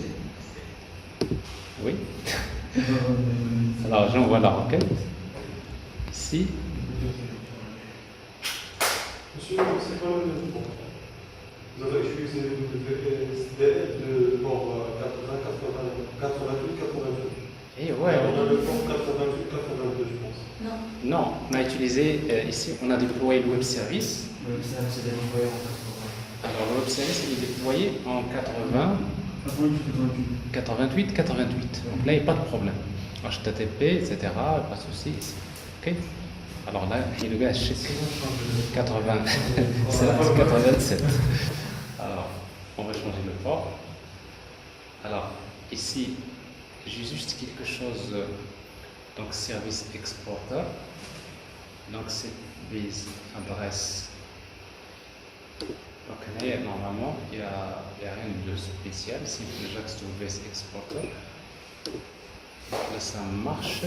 Oui. Alors, j'envoie la requête. Ici. Monsieur, c'est quand même le bon. Vous avez utilisé le WSDL de bord 80, 88, 82. Et ouais. On a le port 88, 82, je pense. Non, on a utilisé, ici, on a déployé le web service. Le web service est déployé en 80. Alors, le web service, il est déployé en 80, 88, 88. Donc là, il n'y a pas de problème. HTTP, etc., pas de souci ici. Ok. Alors là, le gars, je sais 80, c'est 87. Alors, on va changer le port. Alors, ici, j'ai juste quelque chose, donc service exporter, donc cette base adresse. Donc là, normalement, il n'y a rien de spécial, c'est déjà que c'est une base exporter. Donc là, ça marche.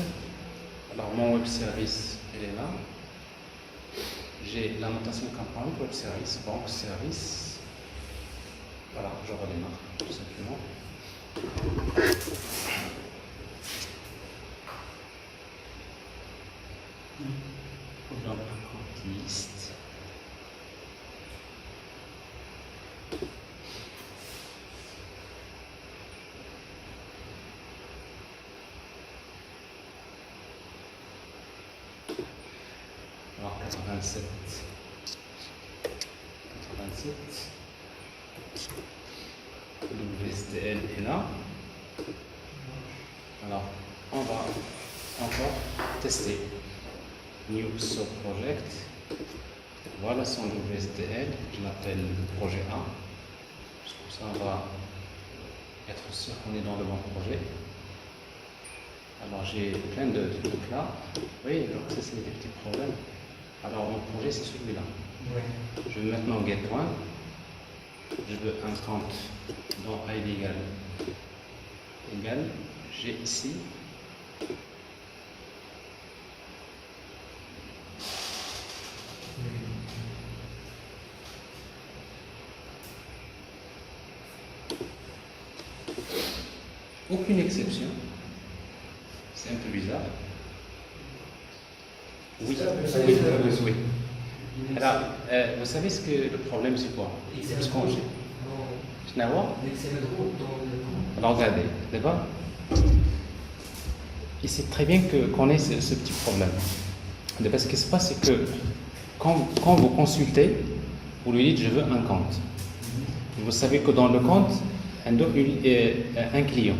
Alors, mon web service, il est là. J'ai la notation component, web service, banque service. Voilà, je redémarre tout simplement. Donc, liste. Alors, 87. Le WSDL est là. Alors, on va encore tester. New Soap Project. Voilà son WSDL. Je l'appelle le projet 1. Comme ça, on va être sûr qu'on est dans le bon projet. Alors, j'ai plein de trucs là. Oui, donc ça, c'est des petits problèmes. Alors, mon projet, c'est celui-là. Oui. Je vais maintenant get one. je veux un compte dont ID égale, j'ai ici aucune exception. C'est un peu bizarre. Oui, oui, oui. Alors, vous savez ce que le problème c'est quoi? Parce qu'on alors regardez, d'accord? Ici très bien qu'on ait ce petit problème. Parce ce qui se passe, c'est que quand vous consultez, vous lui dites je veux un compte. Vous savez que dans le compte, un client.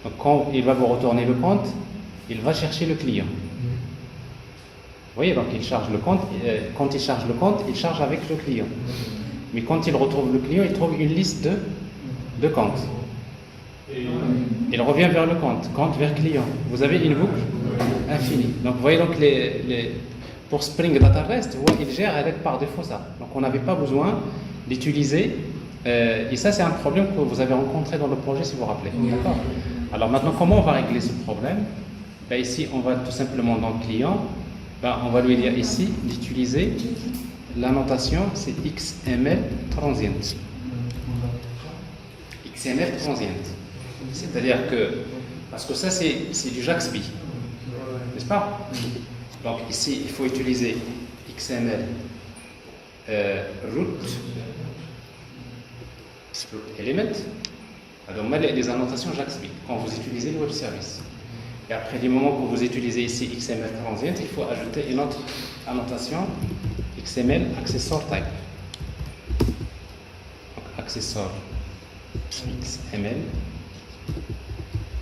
Donc quand il va vous retourner le compte, il va chercher le client. Vous voyez, donc il charge le compte. Quand il charge le compte, il charge avec le client. Mais quand il retrouve le client, il trouve une liste de comptes. Il revient vers le compte vers client. Vous avez une boucle infinie. Donc vous voyez, donc pour Spring Data REST, il gère avec par défaut ça. Donc on n'avait pas besoin d'utiliser. Et ça, c'est un problème que vous avez rencontré dans le projet, si vous vous rappelez. D'accord. Alors maintenant, comment on va régler ce problème? Ben, ici, on va tout simplement dans le client, on va lui dire ici d'utiliser la notation, c'est XML transient. XML transient. C'est-à-dire que, parce que ça, c'est du JAXB, n'est-ce pas? Donc ici, il faut utiliser XML root element. Alors, les annotations JAXB quand vous utilisez le web service. Et après, du moment que vous utilisez ici XML transient, il faut ajouter une autre annotation XML accessor type. Donc, accessor XML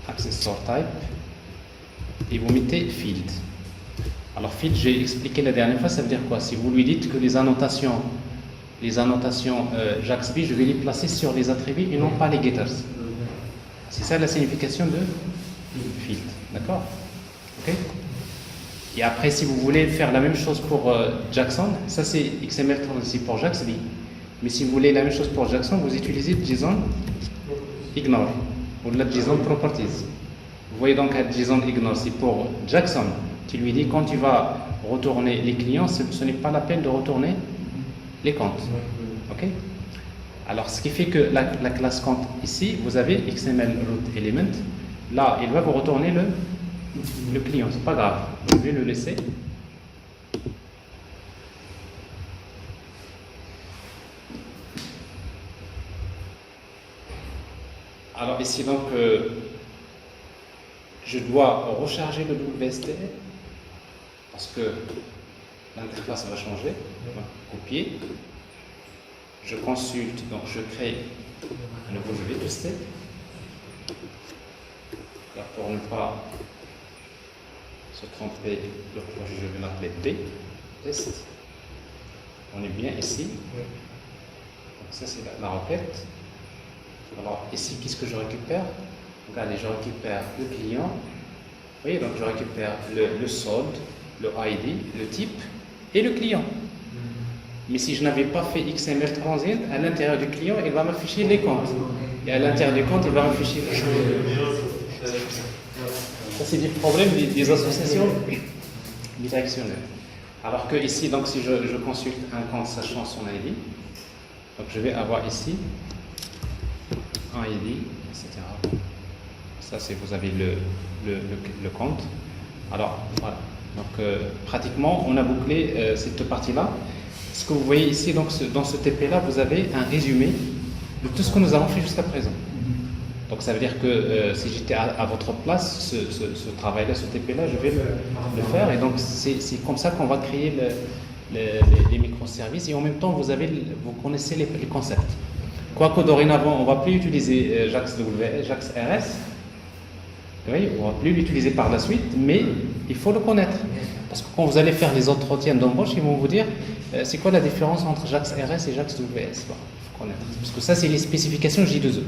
accessor type et vous mettez field. Alors, field, j'ai expliqué la dernière fois, ça veut dire quoi? Si vous lui dites que les annotations JAXB, je vais les placer sur les attributs et non pas les getters. C'est ça la signification de field. D'accord? Ok? Et après, si vous voulez faire la même chose pour Jackson, ça c'est XML transient pour JAXB. Mais si vous voulez la même chose pour Jackson, vous utilisez JSON ignore ou la JSON properties. Vous voyez donc à JSON ignore, c'est pour Jackson. Tu lui dis quand tu vas retourner les clients, ce n'est pas la peine de retourner les comptes. Ok? Alors, ce qui fait que la classe compte ici, vous avez XML root element. Là, il va vous retourner le client. C'est pas grave. Vous pouvez le laisser. Alors ici, donc, je dois recharger le WSTL parce que l'interface va changer. Copier. Je consulte, donc je crée un nouveau, je vais tester. Là, pour ne pas se tromper, le projet, je vais l'appeler T, test. On est bien ici. Donc ça, c'est la requête. Alors ici, qu'est-ce que je récupère? Regardez, je récupère le client. Vous voyez, donc je récupère le solde, le ID, le type et le client. Mais si je n'avais pas fait XML transient, à l'intérieur du client, il va m'afficher les comptes. Et à l'intérieur du compte, il va m'afficher le compte. Ça, c'est du problème des associations bidirectionnelles. Alors que ici, donc, si je consulte un compte sachant son ID, donc je vais avoir ici un ID, etc. Ça, c'est vous avez le compte. Alors, voilà. Donc, pratiquement, on a bouclé cette partie-là. Ce que vous voyez ici, donc, dans ce TP-là, vous avez un résumé de tout ce que nous avons fait jusqu'à présent. Donc ça veut dire que si j'étais à votre place, ce travail-là, ce TP-là, je vais le faire. Et donc c'est comme ça qu'on va créer les microservices. Et en même temps, vous connaissez les concepts. Quoique dorénavant, on ne va plus utiliser JAX RS. Oui, on ne va plus l'utiliser par la suite, mais il faut le connaître. Parce que quand vous allez faire les entretiens d'embauche, ils vont vous dire c'est quoi la différence entre JAX RS et JAX WS. Il faut connaître. Parce que ça, c'est les spécifications J2E.